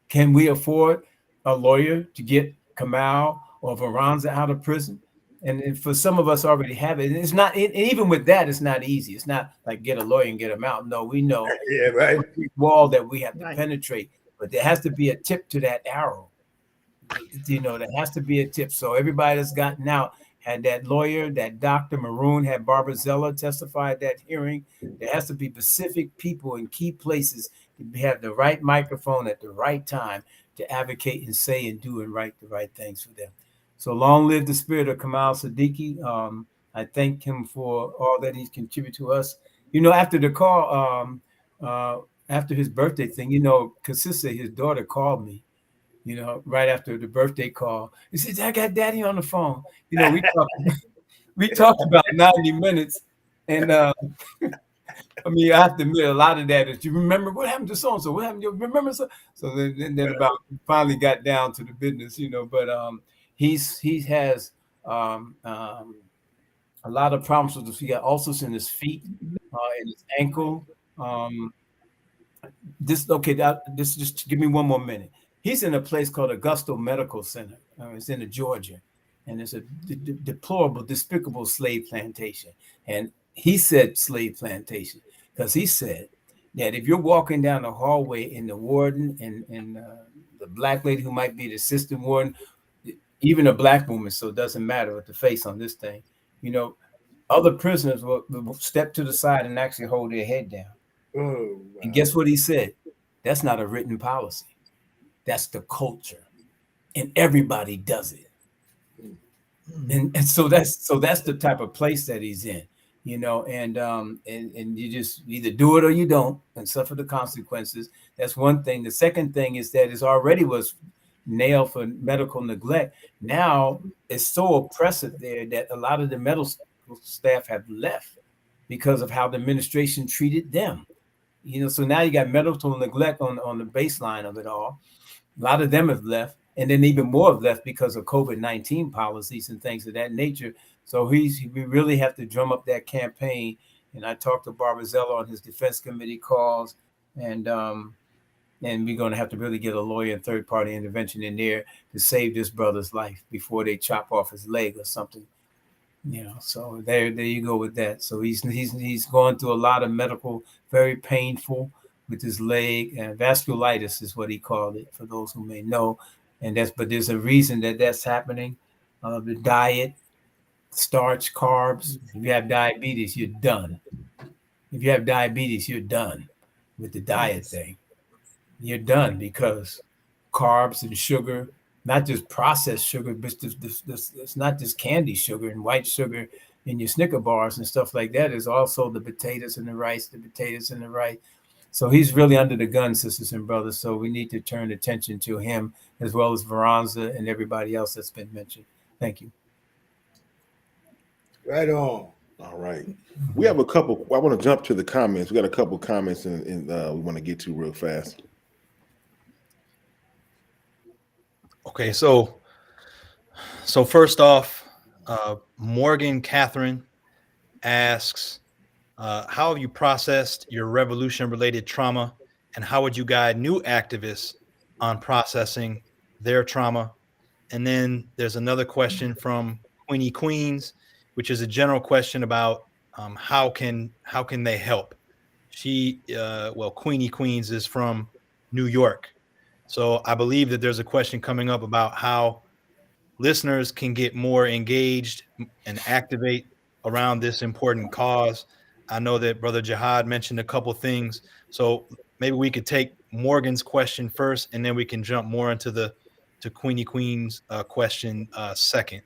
can we afford a lawyer to get Kamal or Varanza out of prison? And for some of us already have it. And it's not, even with that, it's not easy. It's not like get a lawyer and get them out. No, we know Yeah, right. wall that we have to Right. penetrate, but there has to be a tip to that arrow. There has to be a tip. So everybody that's gotten out had that lawyer, that Dr. Maroon, had Barbara Zeller testify at that hearing. There has to be specific people in key places to have the right microphone at the right time to advocate and say and do and write the right things for them. So long live the spirit of Kamal Siddiqui. I thank him for all that he's contributed to us. After the call, after his birthday thing, Kasissa, his daughter, called me, right after the birthday call. He said, I got daddy on the phone. We talked about 90 minutes. And I have to admit, a lot of that is, do you remember what happened to so-and-so? What happened? You remember? So then about finally got down to the business, but he has a lot of problems with this. He got ulcers in his feet, in his ankle. Just give me one more minute. He's in a place called Augusto Medical Center. It's in Georgia, and it's a deplorable, despicable slave plantation. And he said slave plantation because he said that if you're walking down the hallway and the warden and the black lady who might be the assistant warden, even a black woman, so it doesn't matter with the face on this thing, other prisoners will step to the side and actually hold their head down. Oh, wow. And guess what he said? That's not a written policy. That's the culture, and everybody does it. And so that's the type of place that he's in, and you just either do it or you don't and suffer the consequences. That's one thing. The second thing is that it already was nailed for medical neglect. Now it's so oppressive there that a lot of the medical staff have left because of how the administration treated them. So now you got medical neglect on the baseline of it all. A lot of them have left, and then even more have left because of COVID-19 policies and things of that nature. So we really have to drum up that campaign. And I talked to Barbara Zeller on his defense committee calls. and we're going to have to really get a lawyer and third-party intervention in there to save this brother's life before they chop off his leg or something. So there you go with that. So he's going through a lot of medical, very painful with his leg, and vasculitis is what he called it, for those who may know. But there's a reason that's happening. The diet, starch, carbs. If you have diabetes, you're done. If you have diabetes, you're done with the diet thing. You're done, because carbs and sugar, not just processed sugar, but it's not just candy sugar and white sugar in your Snicker bars and stuff like that. Is also the potatoes and the rice. So he's really under the gun, sisters and brothers. So we need to turn attention to him, as well as Veranza and everybody else that's been mentioned. Thank you. Right on. All right. We have a couple. I want to jump to the comments. We got a couple comments and we want to get to real fast. Okay, so first off, Morgan Catherine asks, how have you processed your revolution-related trauma, and how would you guide new activists on processing their trauma? And then there's another question from Queenie Queens, which is a general question about how can they help? Queenie Queens is from New York. So I believe that there's a question coming up about how listeners can get more engaged and activate around this important cause. I know that Brother Jihad mentioned a couple things. So maybe we could take Morgan's question first, and then we can jump more into Queenie Queen's question second.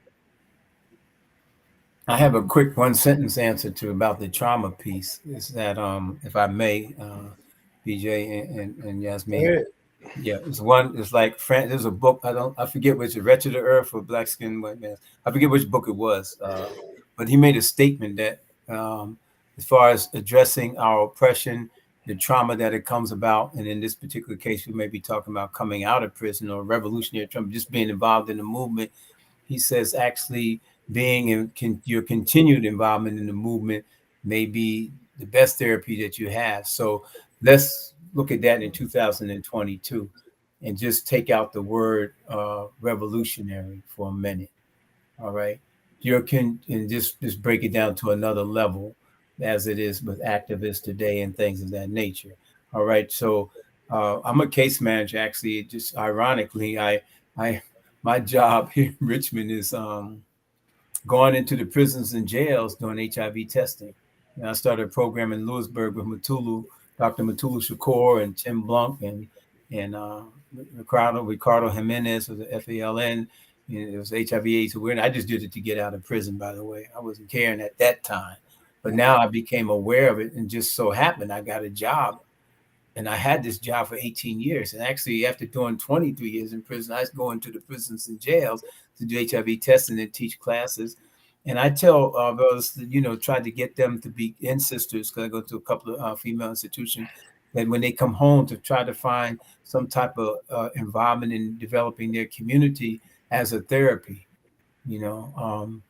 I have a quick one sentence answer about the trauma piece. Is that, if I may, BJ and Yasmeen. Yeah, it's like there's a book, I forget which, Wretched of Earth or Black Skin White Man. I forget which book it was, but he made a statement that as far as addressing our oppression, the trauma that it comes about, and in this particular case, we may be talking about coming out of prison or revolutionary trauma, just being involved in the movement. He says actually being your continued involvement in the movement may be the best therapy that you have. So let's look at that in 2022 and just take out the word revolutionary for a minute. All right. And just break it down to another level, as it is with activists today and things of that nature. All right. So I'm a case manager. Actually, just ironically, my job here in Richmond is going into the prisons and jails doing HIV testing. And I started a program in Lewisburg with Dr. Matulu Shakur and Tim Blanc and Ricardo Jimenez with the FALN. It was HIV/AIDS awareness. I just did it to get out of prison, by the way. I wasn't caring at that time. But now I became aware of it, and just so happened I got a job. And I had this job for 18 years. And actually, after doing 23 years in prison, I was going to the prisons and jails to do HIV testing and teach classes. And I tell brothers that, try to get them to be sisters, because I go to a couple of female institutions, that when they come home to try to find some type of involvement in developing their community as a therapy, and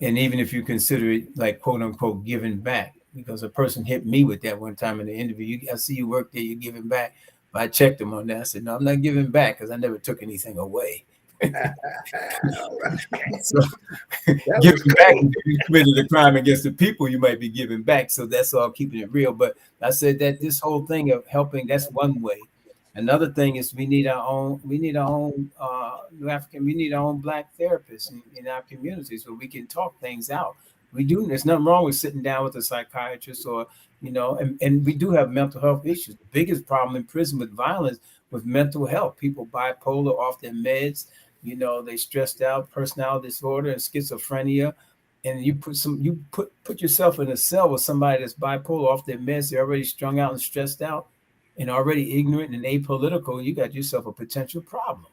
even if you consider it like, quote unquote, giving back, because a person hit me with that one time in the interview. I see you work there, you're giving back. But I checked them on that. I said, no, I'm not giving back, because I never took anything away. So giving back, you committed a crime against the people, you might be giving back. So that's all, keeping it real. But I said that this whole thing of helping, that's one way. Another thing is we need our own Black therapists in our communities, where we can talk things out. There's nothing wrong with sitting down with a psychiatrist and we do have mental health issues. The biggest problem in prison with violence with mental health, people bipolar, off their meds, they stressed out, personality disorder and schizophrenia. And you put yourself in a cell with somebody that's bipolar, off their meds, they're already strung out and stressed out and already ignorant and apolitical, you got yourself a potential problem.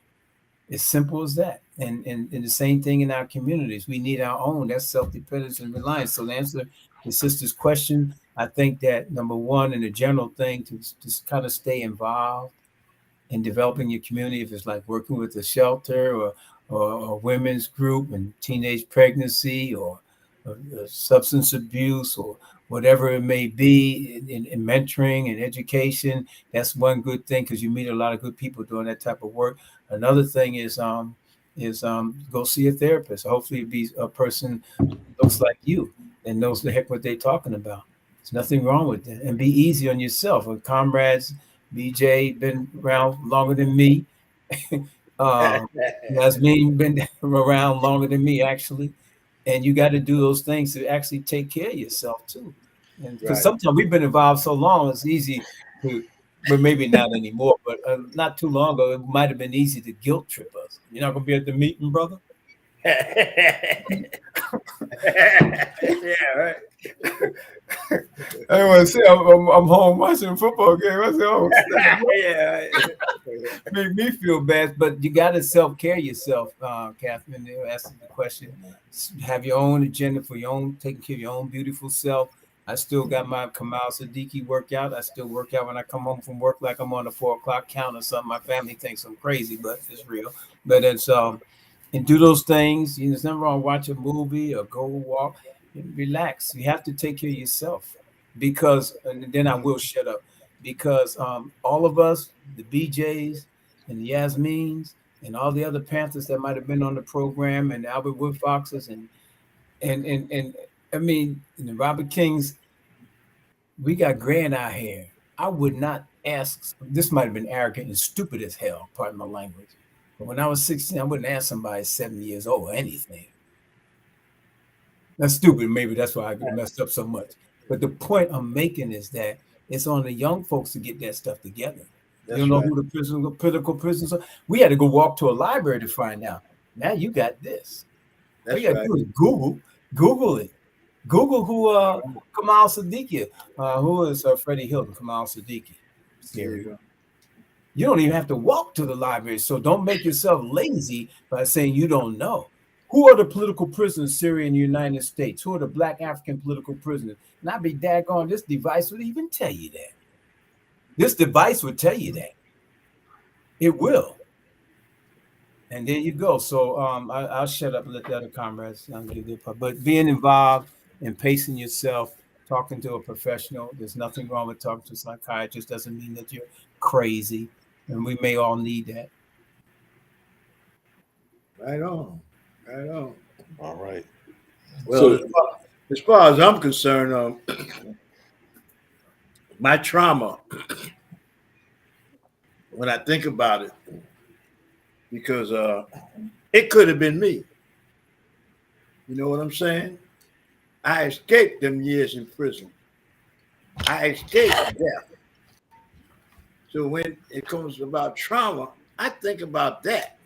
As simple as that. And the same thing in our communities. We need our own. That's self-dependence and reliance. So to answer the sister's question, I think that number one, and the general thing, to just kind of stay involved in developing your community, if it's like working with a shelter or a women's group and teenage pregnancy, or substance abuse or whatever it may be in mentoring and education. That's one good thing because you meet a lot of good people doing that type of work. Another thing is go see a therapist. Hopefully it be a person who looks like you and knows the heck what they're talking about. There's nothing wrong with that. And be easy on yourself. And comrades, BJ been around longer than me. Yasmeen been around longer than me, actually. And you got to do those things to actually take care of yourself too. And because sometimes we've been involved so long, it's easy to, but maybe not anymore. But not too long ago, it might have been easy to guilt trip us. You're not gonna be at the meeting, brother. Yeah, right. I want to say I'm home watching a football game. I said, oh, Yeah. make me feel bad, but you got to self-care yourself, Catherine. They were asking the question, have your own agenda for your own, taking care of your own beautiful self. I still got my Kamal Siddiqui workout. I still work out when I come home from work, like I'm on the 4 o'clock count or something. My family thinks I'm crazy, but it's real. But it's and do those things. There's nothing wrong. Watch a movie or go walk. Relax. You have to take care of yourself because, and then I will shut up, because all of us, the BJs and the Yasmeens and all the other Panthers that might have been on the program and the Albert Wood Foxes and I mean, the Robert Kings, we got gray in our hair. I would not ask, this might have been arrogant and stupid as hell, pardon my language. But when I was 16, I wouldn't ask somebody 70 years old anything. That's stupid. Maybe that's why I messed up so much. But the point I'm making is that it's on the young folks to get that stuff together. You don't know who the political prisoners are. We had to go walk to a library to find out. Now you got this. All you got to do is Google it. Google who Kamal Siddiqui, who is Freddie Hilton, Kamal Siddiqui. You don't even have to walk to the library, so don't make yourself lazy by saying you don't know. Who are the political prisoners in Syria and the United States? Who are the Black African political prisoners? And I'd be daggone, this device would even tell you that. This device would tell you that. It will. And there you go. So I'll shut up and let the other comrades give their part. But being involved and pacing yourself, talking to a professional, there's nothing wrong with talking to a psychiatrist. Doesn't mean that you're crazy. And we may all need that. Right on. Right on. All right. Well, as far as I'm concerned, my trauma, when I think about it, because it could have been me. You know what I'm saying? I escaped them years in prison. I escaped death. So when it comes about trauma, I think about that.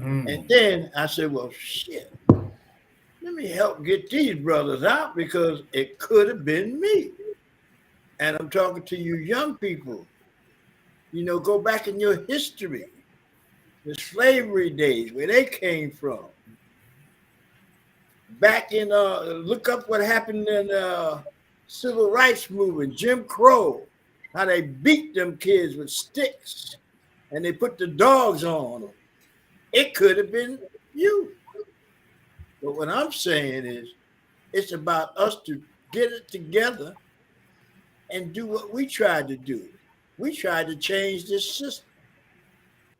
And then I said, well, shit, let me help get these brothers out because it could have been me. And I'm talking to you young people. Go back in your history, the slavery days, where they came from. Back in, look up what happened in civil rights movement, Jim Crow, how they beat them kids with sticks and they put the dogs on them. It could have been you. But what I'm saying is, it's about us to get it together and do what we tried to do. We tried to change this system.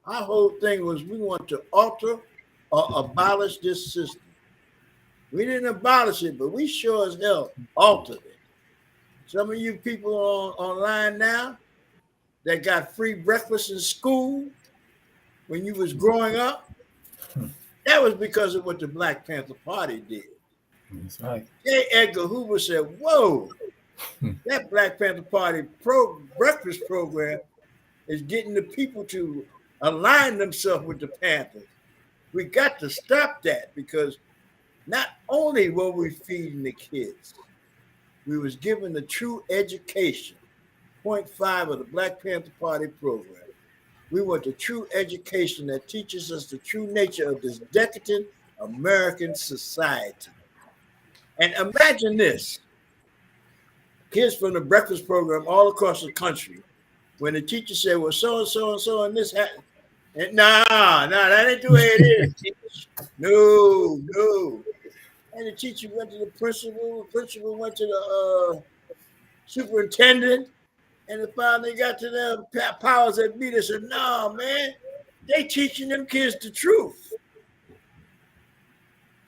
Our whole thing was we want to alter or abolish this system. We didn't abolish it, but we sure as hell altered it. Some of you people online now that got free breakfast in school when you was growing up, that was because of what the Black Panther Party did. That's right. J. Edgar Hoover said, whoa, that Black Panther Party breakfast program is getting the people to align themselves with the Panthers. We got to stop that because not only were we feeding the kids, we was given the true education. Point 5 of the Black Panther Party program. We want the true education that teaches us the true nature of this decadent American society. And imagine this. Kids from the breakfast program all across the country, when the teacher said, well, so and this happened. And that ain't the way it is. No. And the teacher went to the principal went to the superintendent, and they finally got to them powers that be. They said, "No, man, they teaching them kids the truth."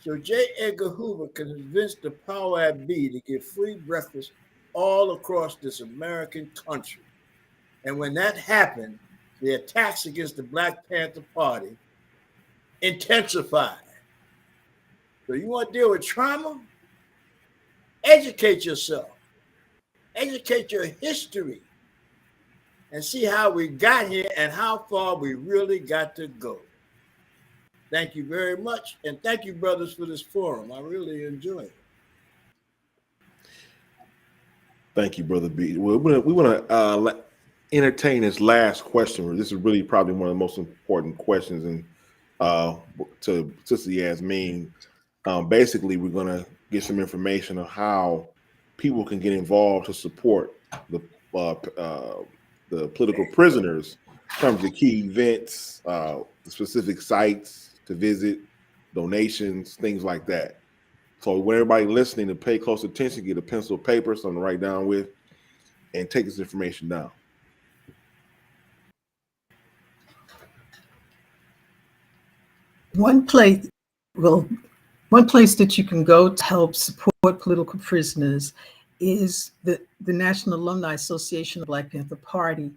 So J. Edgar Hoover convinced the power that be to give free breakfast all across this American country. And when that happened, the attacks against the Black Panther Party intensified. So you want to deal with trauma? Educate yourself. Educate your history. And see how we got here and how far we really got to go. Thank you very much. And thank you, brothers, for this forum. I really enjoy it. Thank you, Brother B. Well, we want to entertain this last question. This is really probably one of the most important questions. And to Sister Yasmeen, basically, we're going to get some information on how people can get involved to support the political prisoners in terms of key events, the specific sites to visit, donations, things like that. So when everybody listening to pay close attention, get a pencil, paper, something to write down with, and take this information down. One place that you can go to help support political prisoners is the National Alumni Association of Black Panther Party.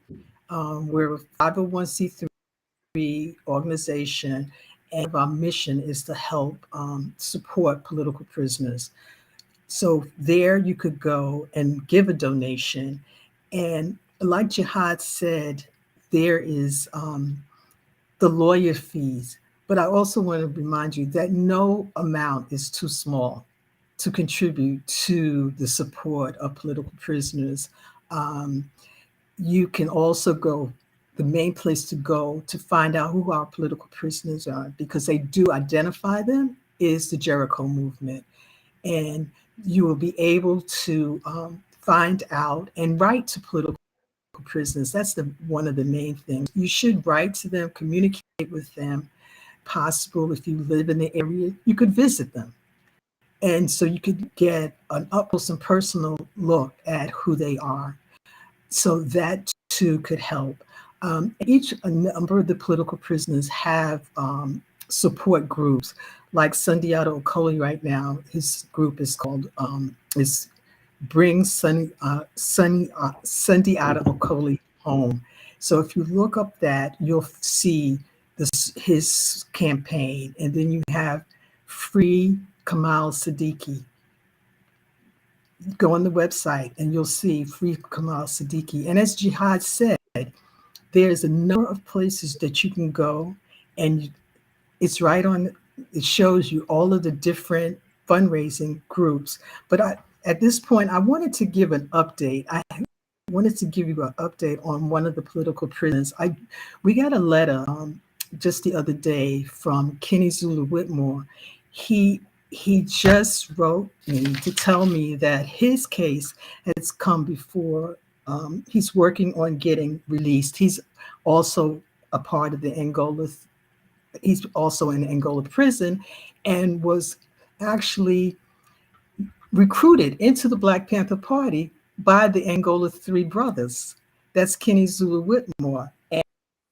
We're a 501c3 organization, and our mission is to help support political prisoners. So there you could go and give a donation. And like Jihad said, there is the lawyer fees. But I also want to remind you that no amount is too small to contribute to the support of political prisoners. You can also go, the main place to go to find out who our political prisoners are, because they do identify them, is the Jericho movement. And you will be able to find out and write to political prisoners. That's one of the main things. You should write to them, communicate with them. Possible, if you live in the area, you could visit them. And so you could get an up close and personal look at who they are. So that too could help. A number of the political prisoners have support groups, like Sundiata Okoli right now. His group is called Bring Sundiata Okoli Home. So if you look up that, you'll see his campaign. And then you have Free Kamal Siddiqui. Go on the website and you'll see Free Kamal Siddiqui. And as Jihad said, there's a number of places that you can go, and it's right on, it shows you all of the different fundraising groups. But at this point, I wanted to give an update. I wanted to give you an update on one of the political prisoners. We got a letter just the other day from Kenny Zulu Whitmore. He just wrote me to tell me that his case has come before. He's working on getting released. He's also a part of the Angola. He's also in Angola prison, and was actually recruited into the Black Panther Party by the Angola Three Brothers. That's Kenny Zulu Whitmore.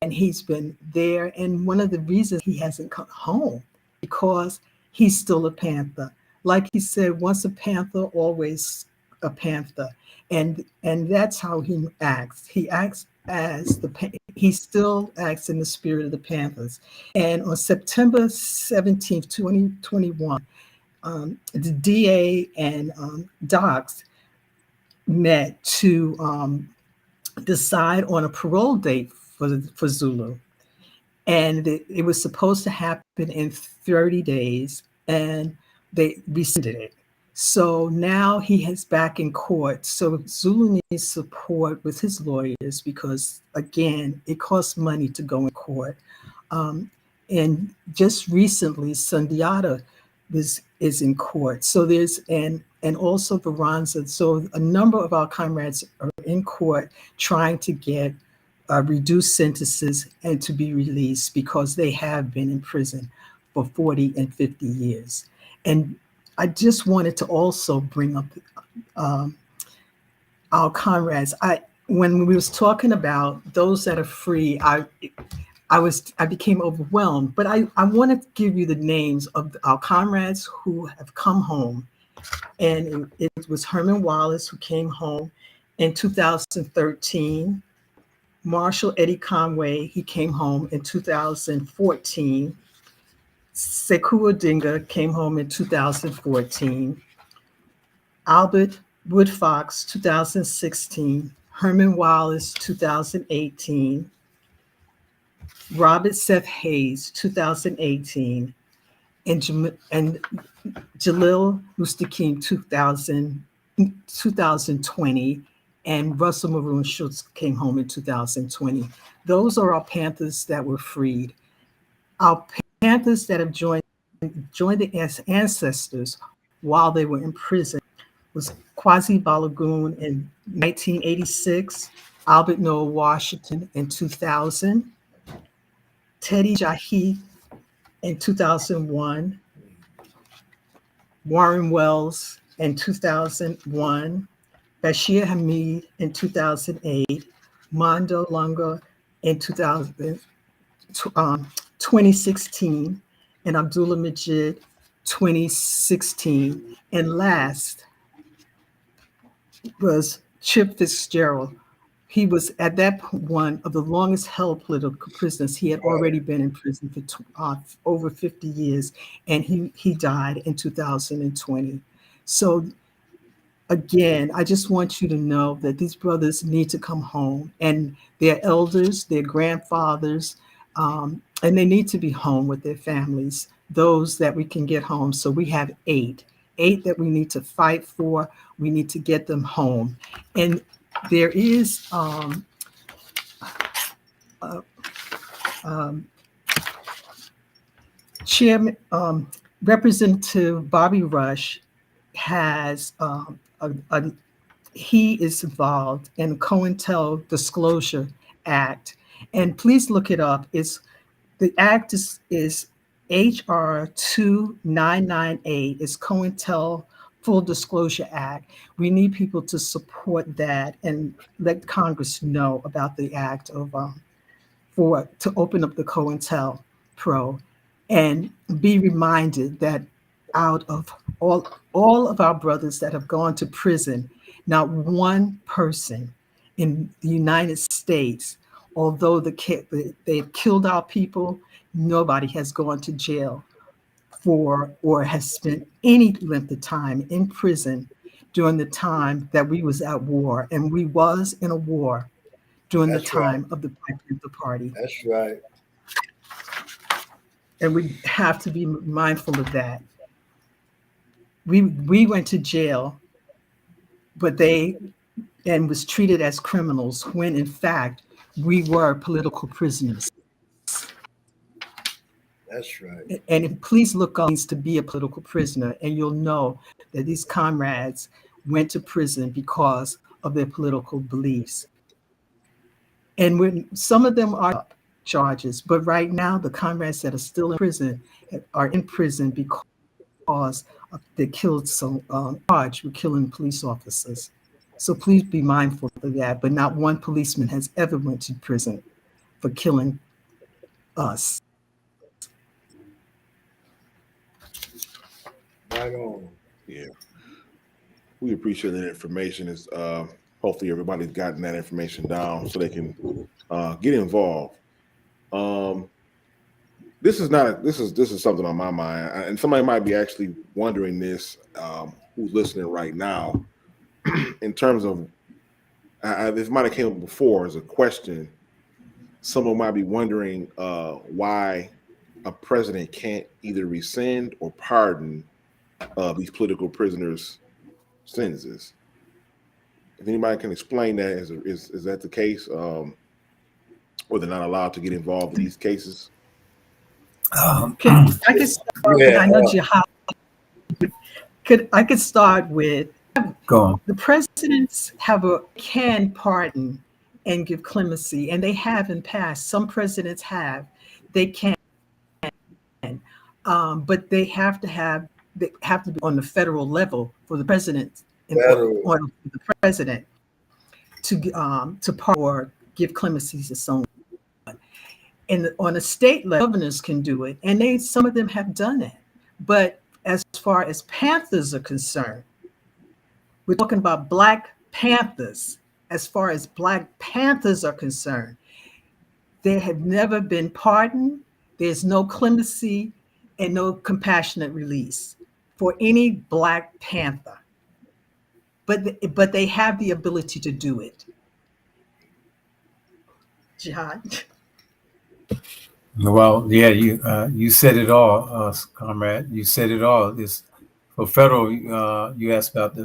And he's been there. And one of the reasons he hasn't come home, because he's still a Panther. Like he said, once a Panther, always a Panther. And that's how he acts. He acts he still acts in the spirit of the Panthers. And on September 17th, 2021, the DA and docs met to decide on a parole date for Zulu. And it was supposed to happen in 30 days, and they rescinded it. So now he is back in court. So Zulu needs support with his lawyers, because again, it costs money to go in court. And just recently, Sundiata is in court. So there's and also Veranza. So a number of our comrades are in court trying to get reduced sentences and to be released, because they have been in prison for 40 and 50 years. And I just wanted to also bring up our comrades. When we was talking about those that are free, I became overwhelmed. But I want to give you the names of our comrades who have come home. And it was Herman Wallace, who came home in 2013. Marshall Eddie Conway, he came home in 2014. Sekou Odinga came home in 2014. Albert Woodfox, 2016. Herman Wallace, 2018. Robert Seth Hayes, 2018. And Jalil Mustakim, 2020. And Russell Maroon Schultz came home in 2020. Those are our Panthers that were freed. Our Panthers that have joined the ancestors while they were in prison was Kwasi Balagoon in 1986, Albert Noah Washington in 2000, Teddy Jahi in 2001, Warren Wells in 2001, Bashir Hamid in 2008, Mondo Lunga in 2016, and Abdullah Majid 2016. And last was Chip Fitzgerald. He was at that point one of the longest held political prisoners. He had already been in prison for over 50 years, and he died in 2020. So again, I just want you to know that these brothers need to come home, and their elders, their grandfathers, and they need to be home with their families, those that we can get home. So we have eight that we need to fight for. We need to get them home. And there is Chairman Representative Bobby Rush has he is involved in COINTEL Disclosure Act, and please look it up. The act is HR 2998. It's COINTEL Full Disclosure Act. We need people to support that and let Congress know about the act of to open up the COINTEL Pro, and be reminded that out of all of our brothers that have gone to prison, not one person in the United States, although they've killed our people, nobody has gone to jail for or has spent any length of time in prison during the time that we was at war. And we was in a war during the time of the Black Panther Party. That's right. And we have to be mindful of that. We went to jail, but and was treated as criminals when in fact we were political prisoners. That's right. And please look up to be a political prisoner, and you'll know that these comrades went to prison because of their political beliefs. And when some of them are charges, but right now the comrades that are still in prison are in prison because they killed charged with killing police officers. So please be mindful of that. But not one policeman has ever went to prison for killing us. Right on. Yeah, we appreciate that information. Is hopefully everybody's gotten that information down so they can get involved. This is something on my mind, and somebody might be actually wondering this, who's listening right now, in terms of this might have came up before as a question. Someone might be wondering why a president can't either rescind or pardon these political prisoners' sentences. If anybody can explain that, is that the case, or they're not allowed to get involved in these cases? I could start with, I know Jihad. I could start with, Go on. the presidents can pardon and give clemency, and they have in past. Some presidents have. They can, but they have to have they have to be on the federal level for the president, in Federal. order for the president to pardon or give clemency to someone. And on a state level, governors can do it, and some of them have done it. But as far as Panthers are concerned, we're talking about Black Panthers. As far as Black Panthers are concerned, they have never been pardoned. There's no clemency and no compassionate release for any Black Panther. But they have the ability to do it. Jihad. Well, yeah, you said it all, comrade. You said it all. This for federal. You asked about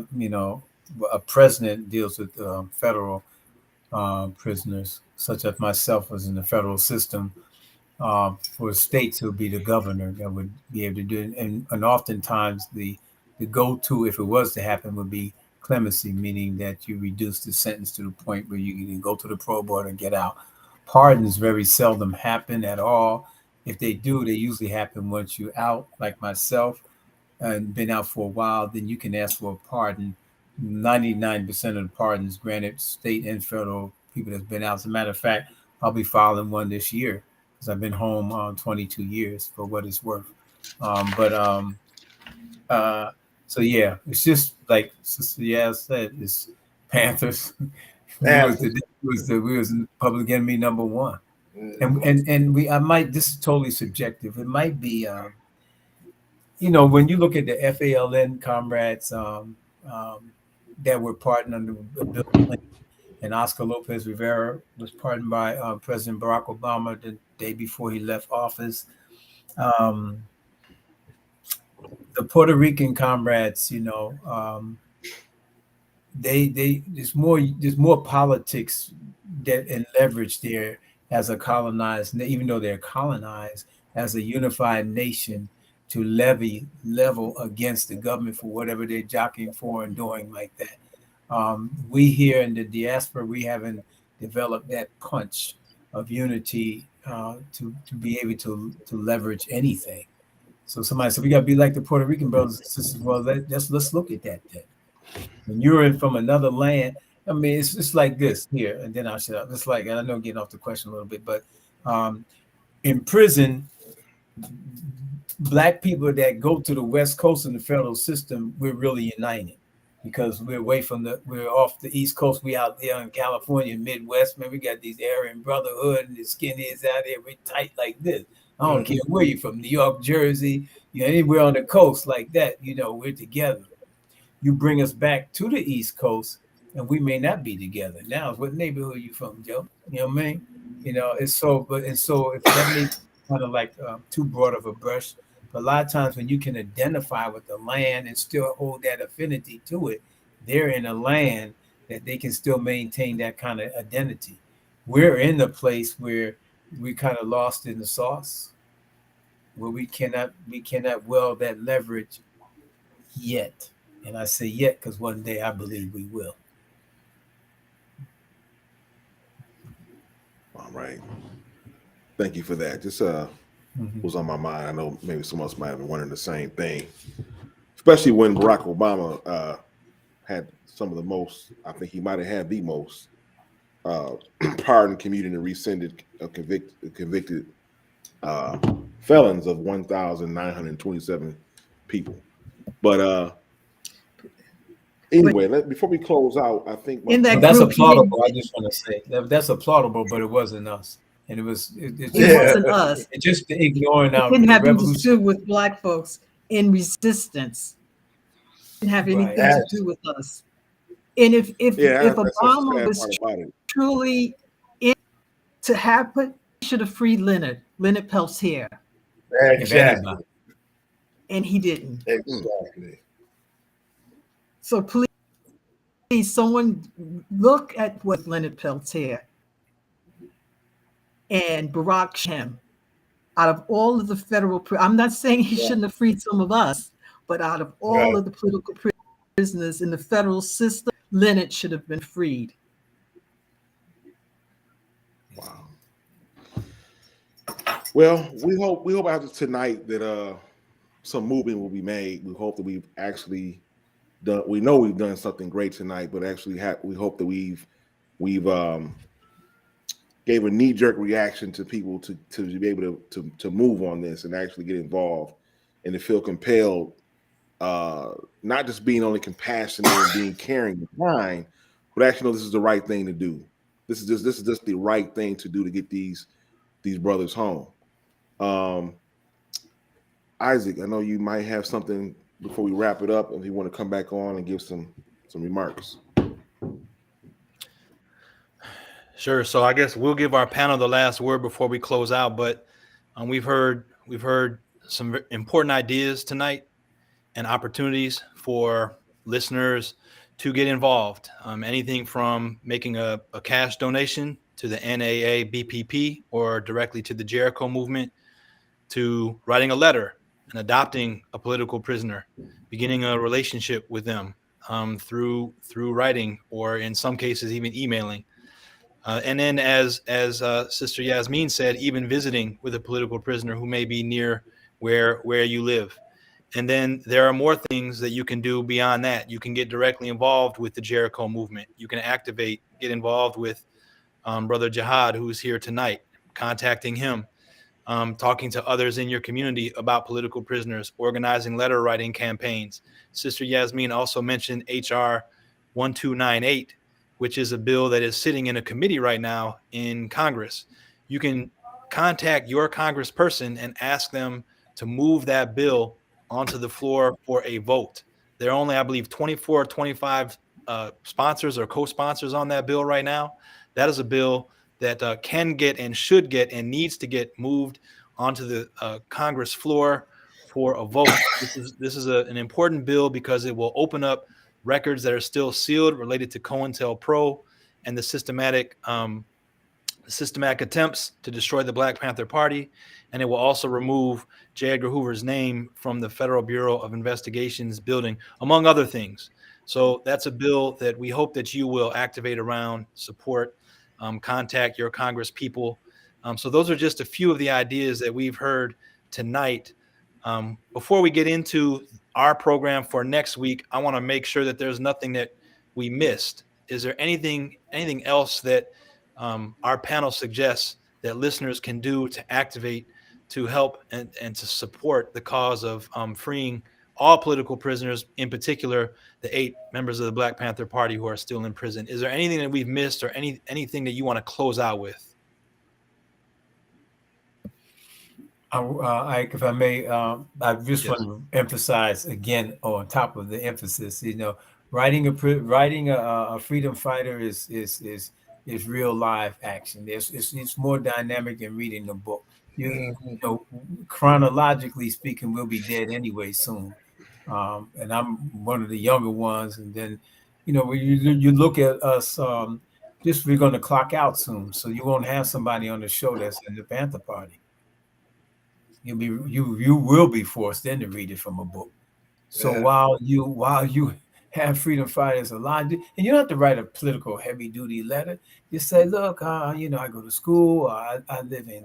a president deals with federal prisoners, such as myself was in the federal system. For states, it would be the governor that would be able to do it, and oftentimes the go-to, if it was to happen, would be clemency, meaning that you reduce the sentence to the point where you can go to the parole board and get out. Pardons very seldom happen at all. If they do, they usually happen once you're out, like myself, and been out for a while. Then you can ask for a pardon. 99% of the pardons granted, state and federal, people that's been out. As a matter of fact, I'll be filing one this year because I've been home 22 years for what it's worth. So yeah, it's just like Sister Yaz said, it's Panthers. we was public enemy number one. And this is totally subjective. It might be when you look at the FALN comrades that were pardoned under Bill Clinton, and Oscar Lopez Rivera was pardoned by President Barack Obama the day before he left office. The Puerto Rican comrades, there's more politics and leverage there as a colonized, even though they're colonized, as a unified nation to level against the government for whatever they're jockeying for and doing like that. We here in the diaspora, we haven't developed that punch of unity to be able to leverage anything. So somebody said, we got to be like the Puerto Rican brothers and sisters. Well, let's look at that then. When you're in from another land, I mean, it's just like this here, and then I'll shut up. It's like, and I know I'm getting off the question a little bit, but in prison, Black people that go to the West Coast in the federal system, we're really united because we're we're off the East Coast. We out there in California, Midwest, man. We got these Aryan Brotherhood and the skinheads out there. We're tight like this. I don't care where you're from, New York, Jersey, anywhere on the coast like that, we're together. You bring us back to the East Coast and we may not be together. Now, what neighborhood are you from, Joe? You know what I mean? It's so if that may be kind of like too broad of a brush, but a lot of times when you can identify with the land and still hold that affinity to it, they're in a land that they can still maintain that kind of identity. We're in a place where we kind of lost in the sauce, where we cannot wield that leverage yet. And I say yet because one day I believe we will. All right. Thank you for that. Just was on my mind. I know maybe someone else might have been wondering the same thing, especially when Barack Obama had some of the most, I think he might have had the most pardoned, commuted, and rescinded convicted felons of 1,927 people. But anyway, before we close out, I think that's applaudable. I just want to say that's applaudable, but it wasn't us, and it wasn't us. It just ignoring our didn't have revolution. anything to do with Black folks in resistance. It didn't have anything to do with us. And if Obama was truly in to happen, he should have freed Leonard Peltier. Exactly. And he didn't. Exactly. So please, someone look at what Leonard Peltier and Barack him. Out of all of the federal, I'm not saying he shouldn't have freed some of us, but out of all of the political prisoners in the federal system, Leonard should have been freed. Wow. Well, we hope after tonight that some movement will be made. We hope that we've actually done. We know we've done something great tonight, but actually, we hope that we've gave a knee-jerk reaction to people to be able to move on this and actually get involved and to feel compelled, not just being only compassionate and being caring and kind, but actually know this is the right thing to do. This is just the right thing to do to get these brothers home. Isaac, I know you might have something before we wrap it up, if you want to come back on and give some remarks. Sure. So I guess we'll give our panel the last word before we close out. But we've heard some important ideas tonight and opportunities for listeners to get involved. Anything from making a cash donation to the NAA BPP or directly to the Jericho movement, to writing a letter and adopting a political prisoner, beginning a relationship with them through writing, or in some cases even emailing. And then, as Sister Yasmeen said, even visiting with a political prisoner who may be near where you live. And then there are more things that you can do beyond that. You can get directly involved with the Jericho movement. You can get involved with Brother Jihad, who's here tonight, contacting him, talking to others in your community about political prisoners, organizing letter writing campaigns. Sister Yasmeen also mentioned HR 1298, which is a bill that is sitting in a committee right now in Congress. You can contact your congressperson and ask them to move that bill onto the floor for a vote. There are only, I believe, 24 or 25 sponsors or co-sponsors on that bill right now. That is a bill that can get and should get and needs to get moved onto the Congress floor for a vote. This is an important bill because it will open up records that are still sealed related to COINTELPRO and the systematic attempts to destroy the Black Panther Party. And it will also remove J. Edgar Hoover's name from the Federal Bureau of Investigation's building, among other things. So that's a bill that we hope that you will activate around, support, contact your Congress people. So those are just a few of the ideas that we've heard tonight. Before we get into our program for next week, I want to make sure that there's nothing that we missed. Is there anything else that our panel suggests that listeners can do to activate, to help and to support the cause of freeing all political prisoners, in particular the 8 members of the Black Panther Party who are still in prison? Is there anything that we've missed or anything that you want to close out with? If I may, I just want to emphasize again, on top of the emphasis, writing a freedom fighter is real live action. It's more dynamic than reading the book. You know, chronologically speaking, we'll be dead anyway soon, and I'm one of the younger ones. And then, when you look at us, we're going to clock out soon, so you won't have somebody on the show that's in the Panther Party. You will be forced then to read it from a book. So while you have freedom fighters alive, and you don't have to write a political heavy duty letter. You say, look, I go to school, I live in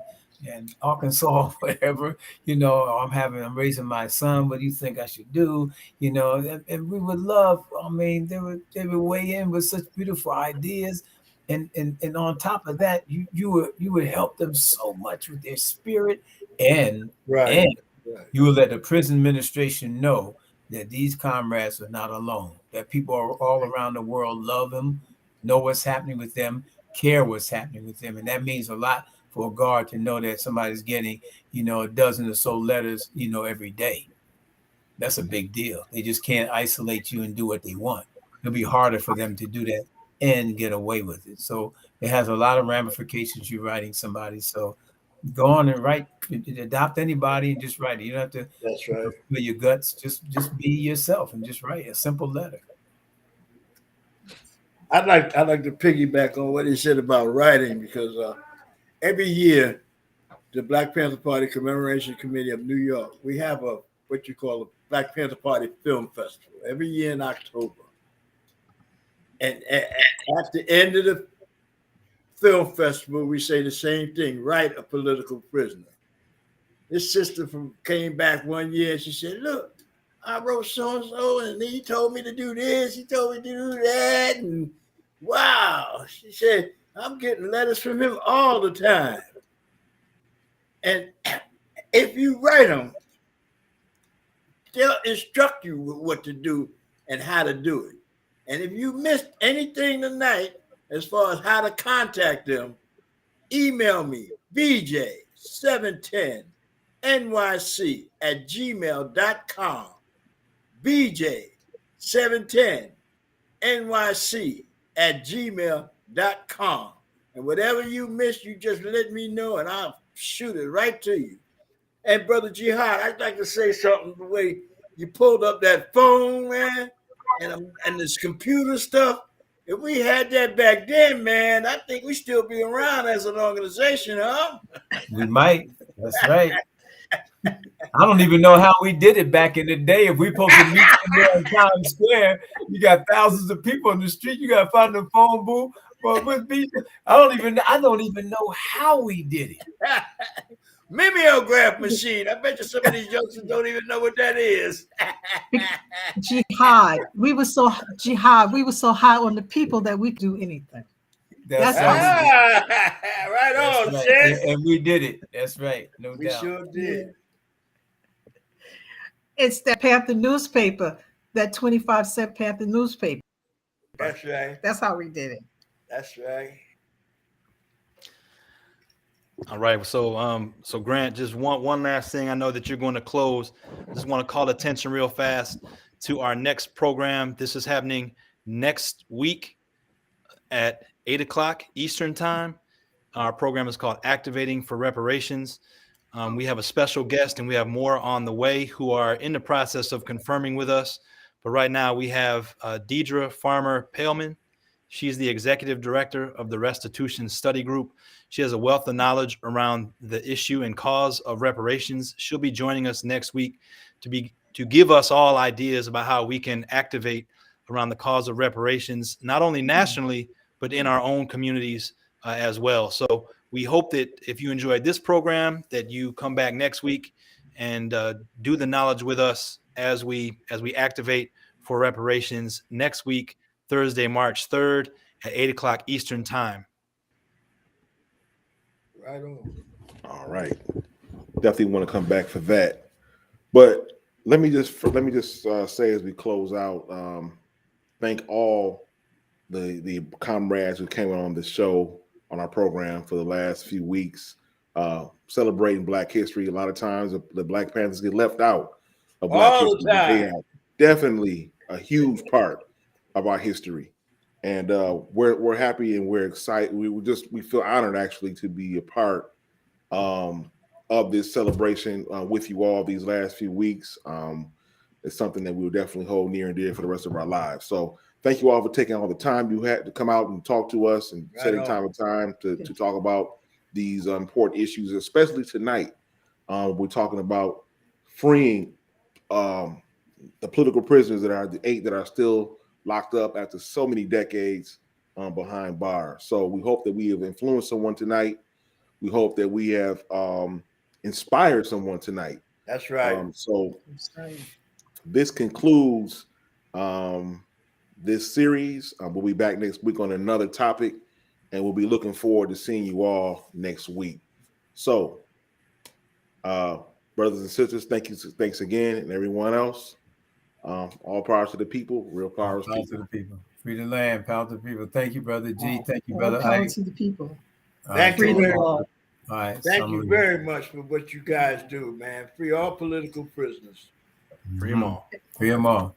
Arkansas, whatever, I'm raising my son. What do you think I should do? And we would love, they would weigh in with such beautiful ideas. And on top of that, you would help them so much with their spirit, and you will let the prison administration know that these comrades are not alone, that people are all around the world love them, know what's happening with them, care what's happening with them. And that means a lot for a guard to know that somebody's getting, a dozen or so letters, every day. That's a big deal. They just can't isolate you and do what they want. It'll be harder for them to do that and get away with it. So it has a lot of ramifications, you writing somebody. So go on and write, adopt anybody and just write it. You don't have to. That's right. With your guts, just be yourself and just write a simple letter. I'd like to piggyback on what he said about writing, because every year the Black Panther Party Commemoration Committee of New York, we have what you call a Black Panther Party Film Festival every year in October. And at the end of the film festival, we say the same thing: write a political prisoner. This sister came back one year and she said, look, I wrote so-and-so and he told me to do this. He told me to do that. And wow. She said, I'm getting letters from him all the time. And if you write them, they'll instruct you with what to do and how to do it. And if you missed anything tonight, as far as how to contact them, email me, bj710nyc@gmail.com. bj710nyc@gmail.com. And whatever you missed, you just let me know and I'll shoot it right to you. And Brother Jihad, I'd like to say something the way you pulled up that phone, man, and this computer stuff. If we had that back then, man, I think we still be around as an organization, huh? We might. That's right. I don't even know how we did it back in the day. If we supposed to meet somewhere in Times Square, you got thousands of people on the street. You got to find the phone booth. But I don't even know how we did it. Mimeograph machine. I bet you some of these youngsters don't even know what that is. Jihad. We were so high on the people that we could do anything. That's right on, right. sis. And we did it. That's right. No doubt. We sure did. It's that Panther newspaper, that 25-cent Panther newspaper. That's right. That's how we did it. That's right. All right. So Grant, just one last thing. I know that you're going to close. Just want to call attention real fast to our next program. This is happening next week at 8 o'clock Eastern time. Our program is called Activating for Reparations. We have a special guest and we have more on the way who are in the process of confirming with us. But right now we have Deidre Farmer-Paleman. She's the executive director of the Restitution Study Group. She has a wealth of knowledge around the issue and cause of reparations. She'll be joining us next week to give us all ideas about how we can activate around the cause of reparations, not only nationally, but in our own communities as well. So we hope that if you enjoyed this program, that you come back next week and do the knowledge with us as we activate for reparations next week, Thursday, March 3rd at 8 o'clock Eastern time. Right on. All right. Definitely want to come back for that. But let me just say as we close out, thank all the comrades who came on the show on our program for the last few weeks, celebrating Black history. A lot of times the Black Panthers get left out of Black All history. the time. They are definitely a huge part of our history. And we're happy and we're excited. We feel honored actually to be a part of this celebration with you all these last few weeks. It's something that we'll definitely hold near and dear for the rest of our lives. So thank you all for taking all the time you had to come out and talk to us and setting time to talk about these important issues, especially tonight. We're talking about freeing the political prisoners that are the 8 that are still locked up after so many decades behind bars. So we hope that we have influenced someone tonight. We hope that we have inspired someone tonight. That's right. This concludes this series. We'll be back next week on another topic, and we'll be looking forward to seeing you all next week. So, brothers and sisters, thanks again, and everyone else. All power to the people, real power to the people. Free the land, power to the people. Thank you, Brother G. Thank you, Brother Power Ike. to the people. Thank you very much. All right. Thank you very much for what you guys do, man. Free all political prisoners. Free them all. Free them all.